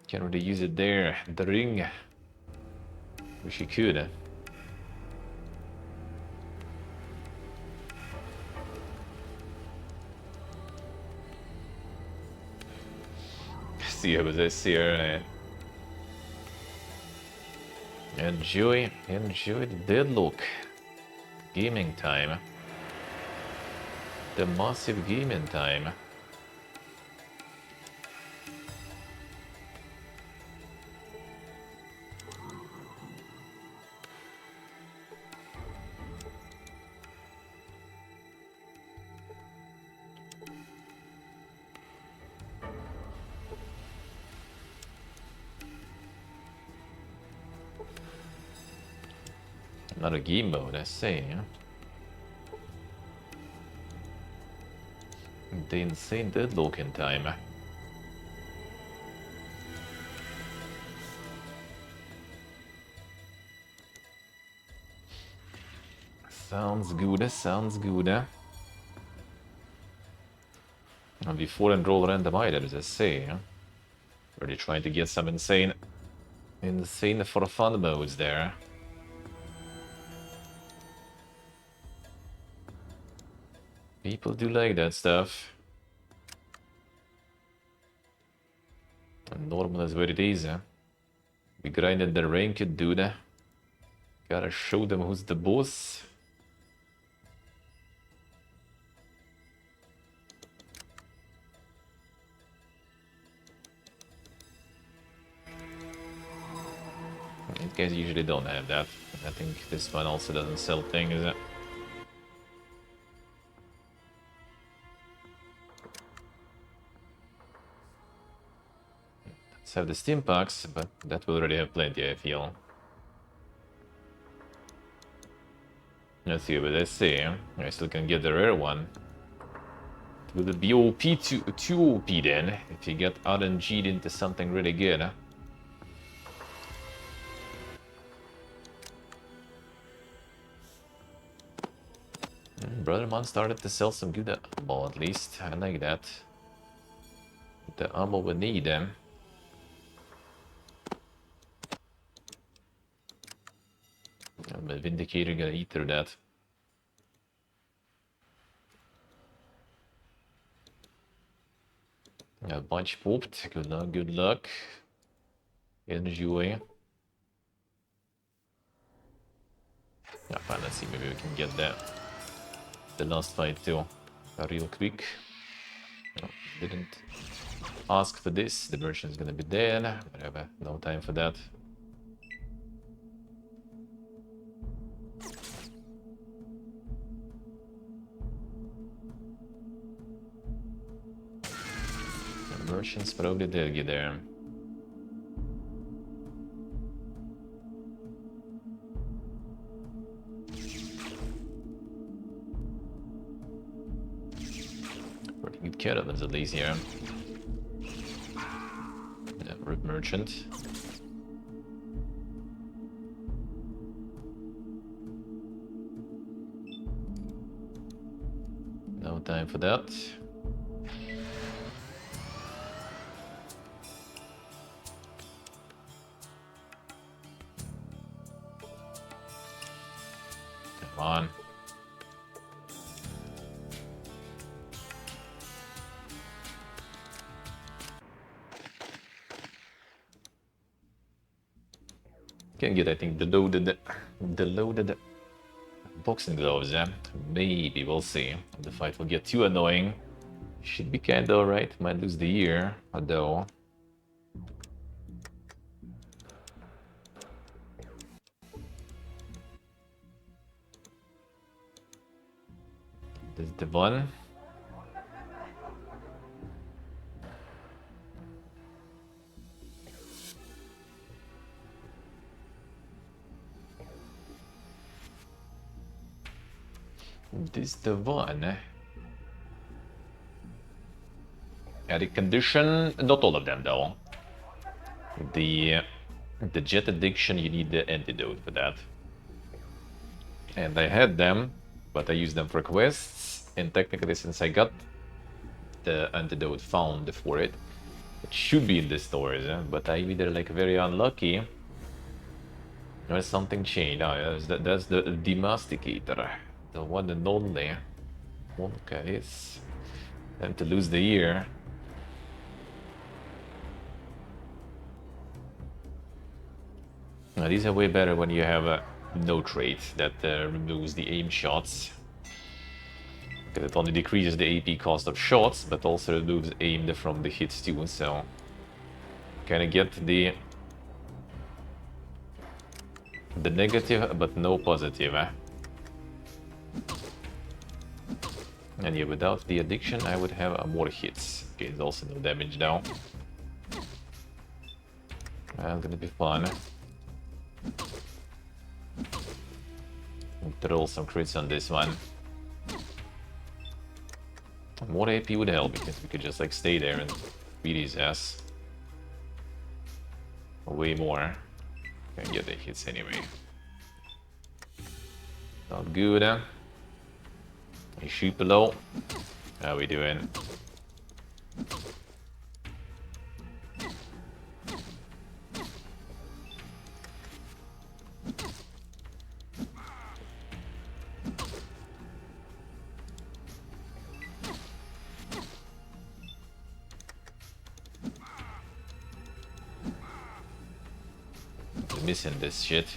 Can't really use it there. The ring. Wish you could. See how this here. Enjoy the deadlock. Gaming time. The massive gaming time. Not a game mode, I say. The insane deadlock in time. Sounds good, sounds good. And before and roll random items, I say. Really trying to get some insane for fun modes there. People do like that stuff. And normal is what it is. We grinded the ranked, dude. Gotta show them who's the boss. These guys usually don't have that. I think this one also doesn't sell things. Let's have the steam packs, but that will already have plenty, I feel. Let's see what I say. I still can get the rare one. Will it be OP too OP then, if you get RNG'd into something really good? Brotherman started to sell some good ammo, at least. I like that. The ammo we need. I'm a Vindicator, gonna eat through that. A bunch pooped. Good luck, good luck. Enjoy. Yeah, fine, let's see, maybe we can get the last fight too. Real quick. No, didn't ask for this. The merchant's gonna be dead. Whatever, no time for that. The merchant's probably dead there. Pretty good caravans at least here. Yeah, rip merchant. No time for that. Come on. Can get, I think, the loaded boxing gloves, yeah? Maybe, we'll see. If the fight will get too annoying. Should be kinda alright. Might lose the year, though. This is the one. This the one. Addict condition, not all of them though. The the jet addiction, you need the antidote for that. And I had them, but I used them for quests, and technically since I got the antidote found for it, it should be in the stores, but I either like very unlucky or something changed. Oh, that's the Demasticator, the one and only. Okay, it's time to lose the ear. Now, these are way better when you have a no trait that removes the aim shots. Because it only decreases the AP cost of shots, but also removes aim from the hits too, so kind of get the negative, but no positive. And yeah, without the addiction, I would have more hits. Okay, it's also no damage now. That's gonna be fun. Throw some crits on this one. More AP would help because we could just like stay there and beat his ass. Way more. Can get the hits anyway. Not good, huh? You shoot below. How we doing? Missing this shit.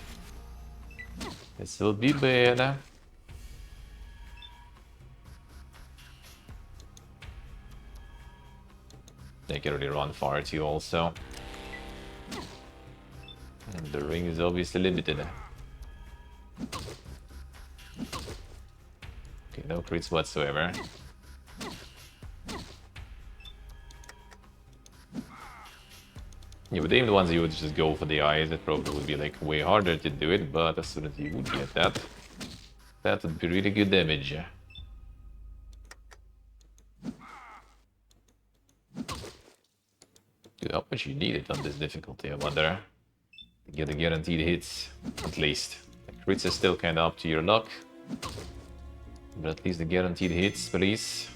This will be bad. They can really run far too also. And the ring is obviously limited. Okay, no crits whatsoever. Yeah, with the aimed ones you would just go for the eyes. It probably would be like way harder to do it, but as soon as you would get that, that would be really good damage. Dude, how much you need it on this difficulty, I wonder. To get the guaranteed hits, at least. Crits is still kinda up to your luck. But at least the guaranteed hits, please.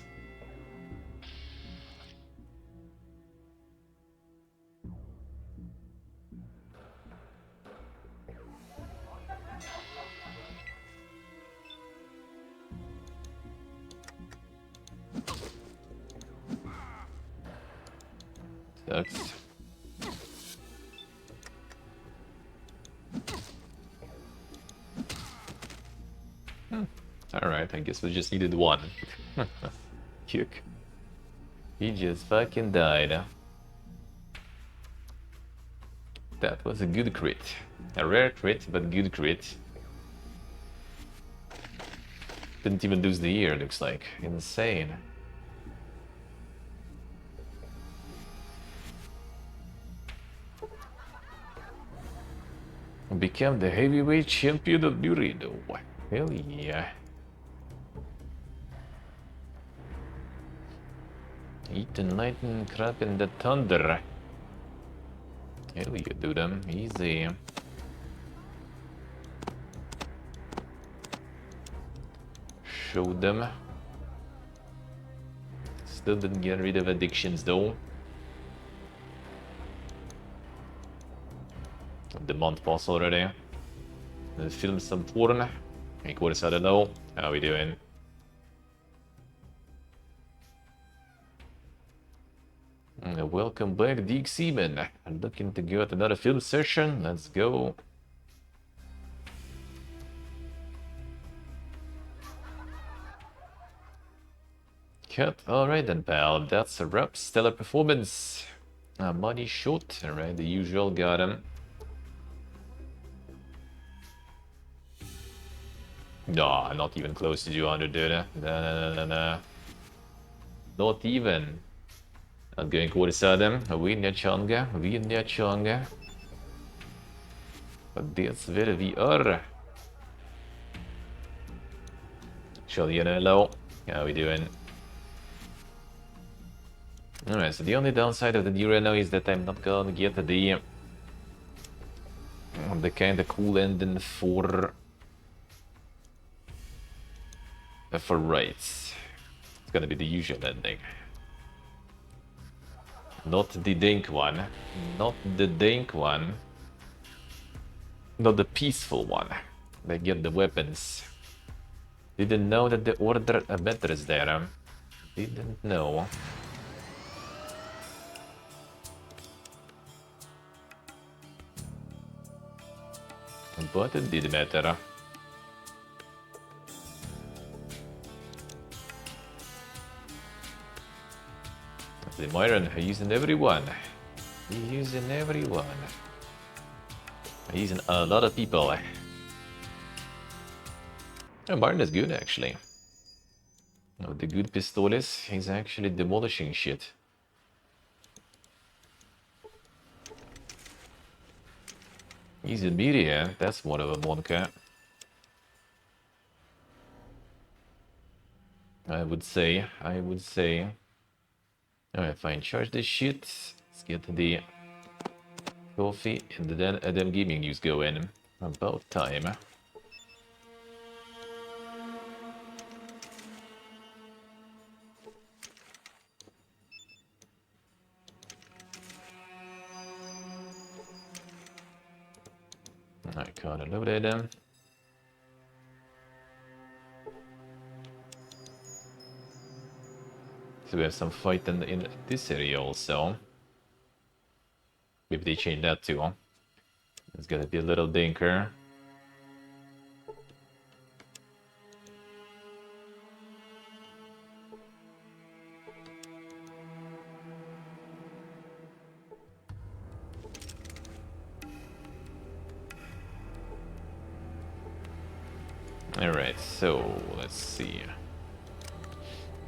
Sucks. Alright, I guess we just needed one. Kick. He just fucking died. That was a good crit. A rare crit, but good crit. Didn't even lose the ear, looks like. Insane. Become the heavyweight champion of Burrito. Hell yeah. Eat the lightning crap in the thunder. Hell yeah, do them. Easy. Show them. Still didn't get rid of addictions though. The month pass already. Let's film some porn. Make what is I don't know. How we doing? Welcome back, Deek Seaman. I'm looking to go at another film session. Let's go. Cut. Alright then, pal. That's a wrap. Stellar performance. Money short. Alright, the usual. Got him. No, not even close to 200, dude. No. Not even. Not going quarter vinner changa. Och det är vi är. Chilean hello. How we doing? Alright, so the only downside of the new Renault is that I'm not gonna get the kind of cool ending for rights. It's gonna be the usual ending. Not the dank one. Not the dank one. Not the peaceful one. They get the weapons. Didn't know that the order matters there. Didn't know. But it did matter. The Myron using everyone. Using everyone. Using a lot of people. And Myron is good actually. With the good pistoles, he's actually demolishing shit. He's a media, that's one of a Monka. I would say. Alright, fine, charge this shit. Let's get the coffee and then Adam Gaming news going. About time. I can't load it. So we have some fight in this area also. Maybe they changed that too. It's gonna be a little dinker. Alright, so let's see.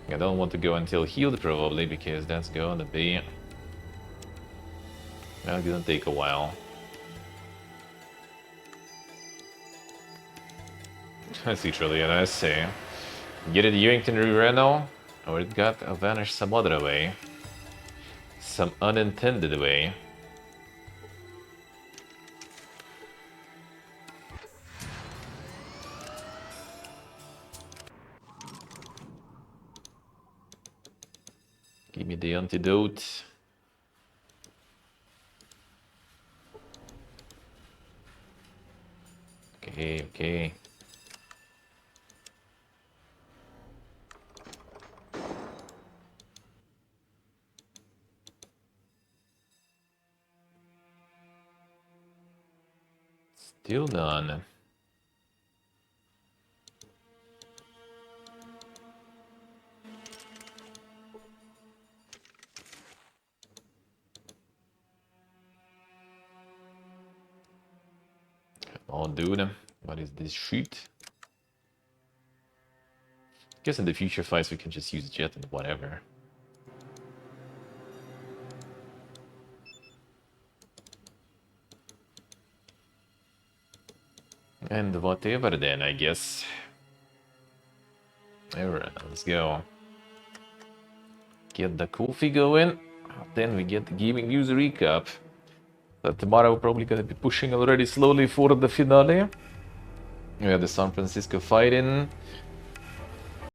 I don't want to go until healed probably because that's gonna be... That's gonna take a while. That's literally what I say. Get it Yankton Renault, or it got vanished some other way. Some unintended way. Give me the antidote. Okay. Still none. Come on, dude. What is this shit? Guess in the future fights we can just use jet and whatever. And whatever then, I guess. Alright, let's go. Get the coffee going. Then we get the gaming news recap. So tomorrow we're probably gonna be pushing already slowly for the finale. We have the San Francisco fighting.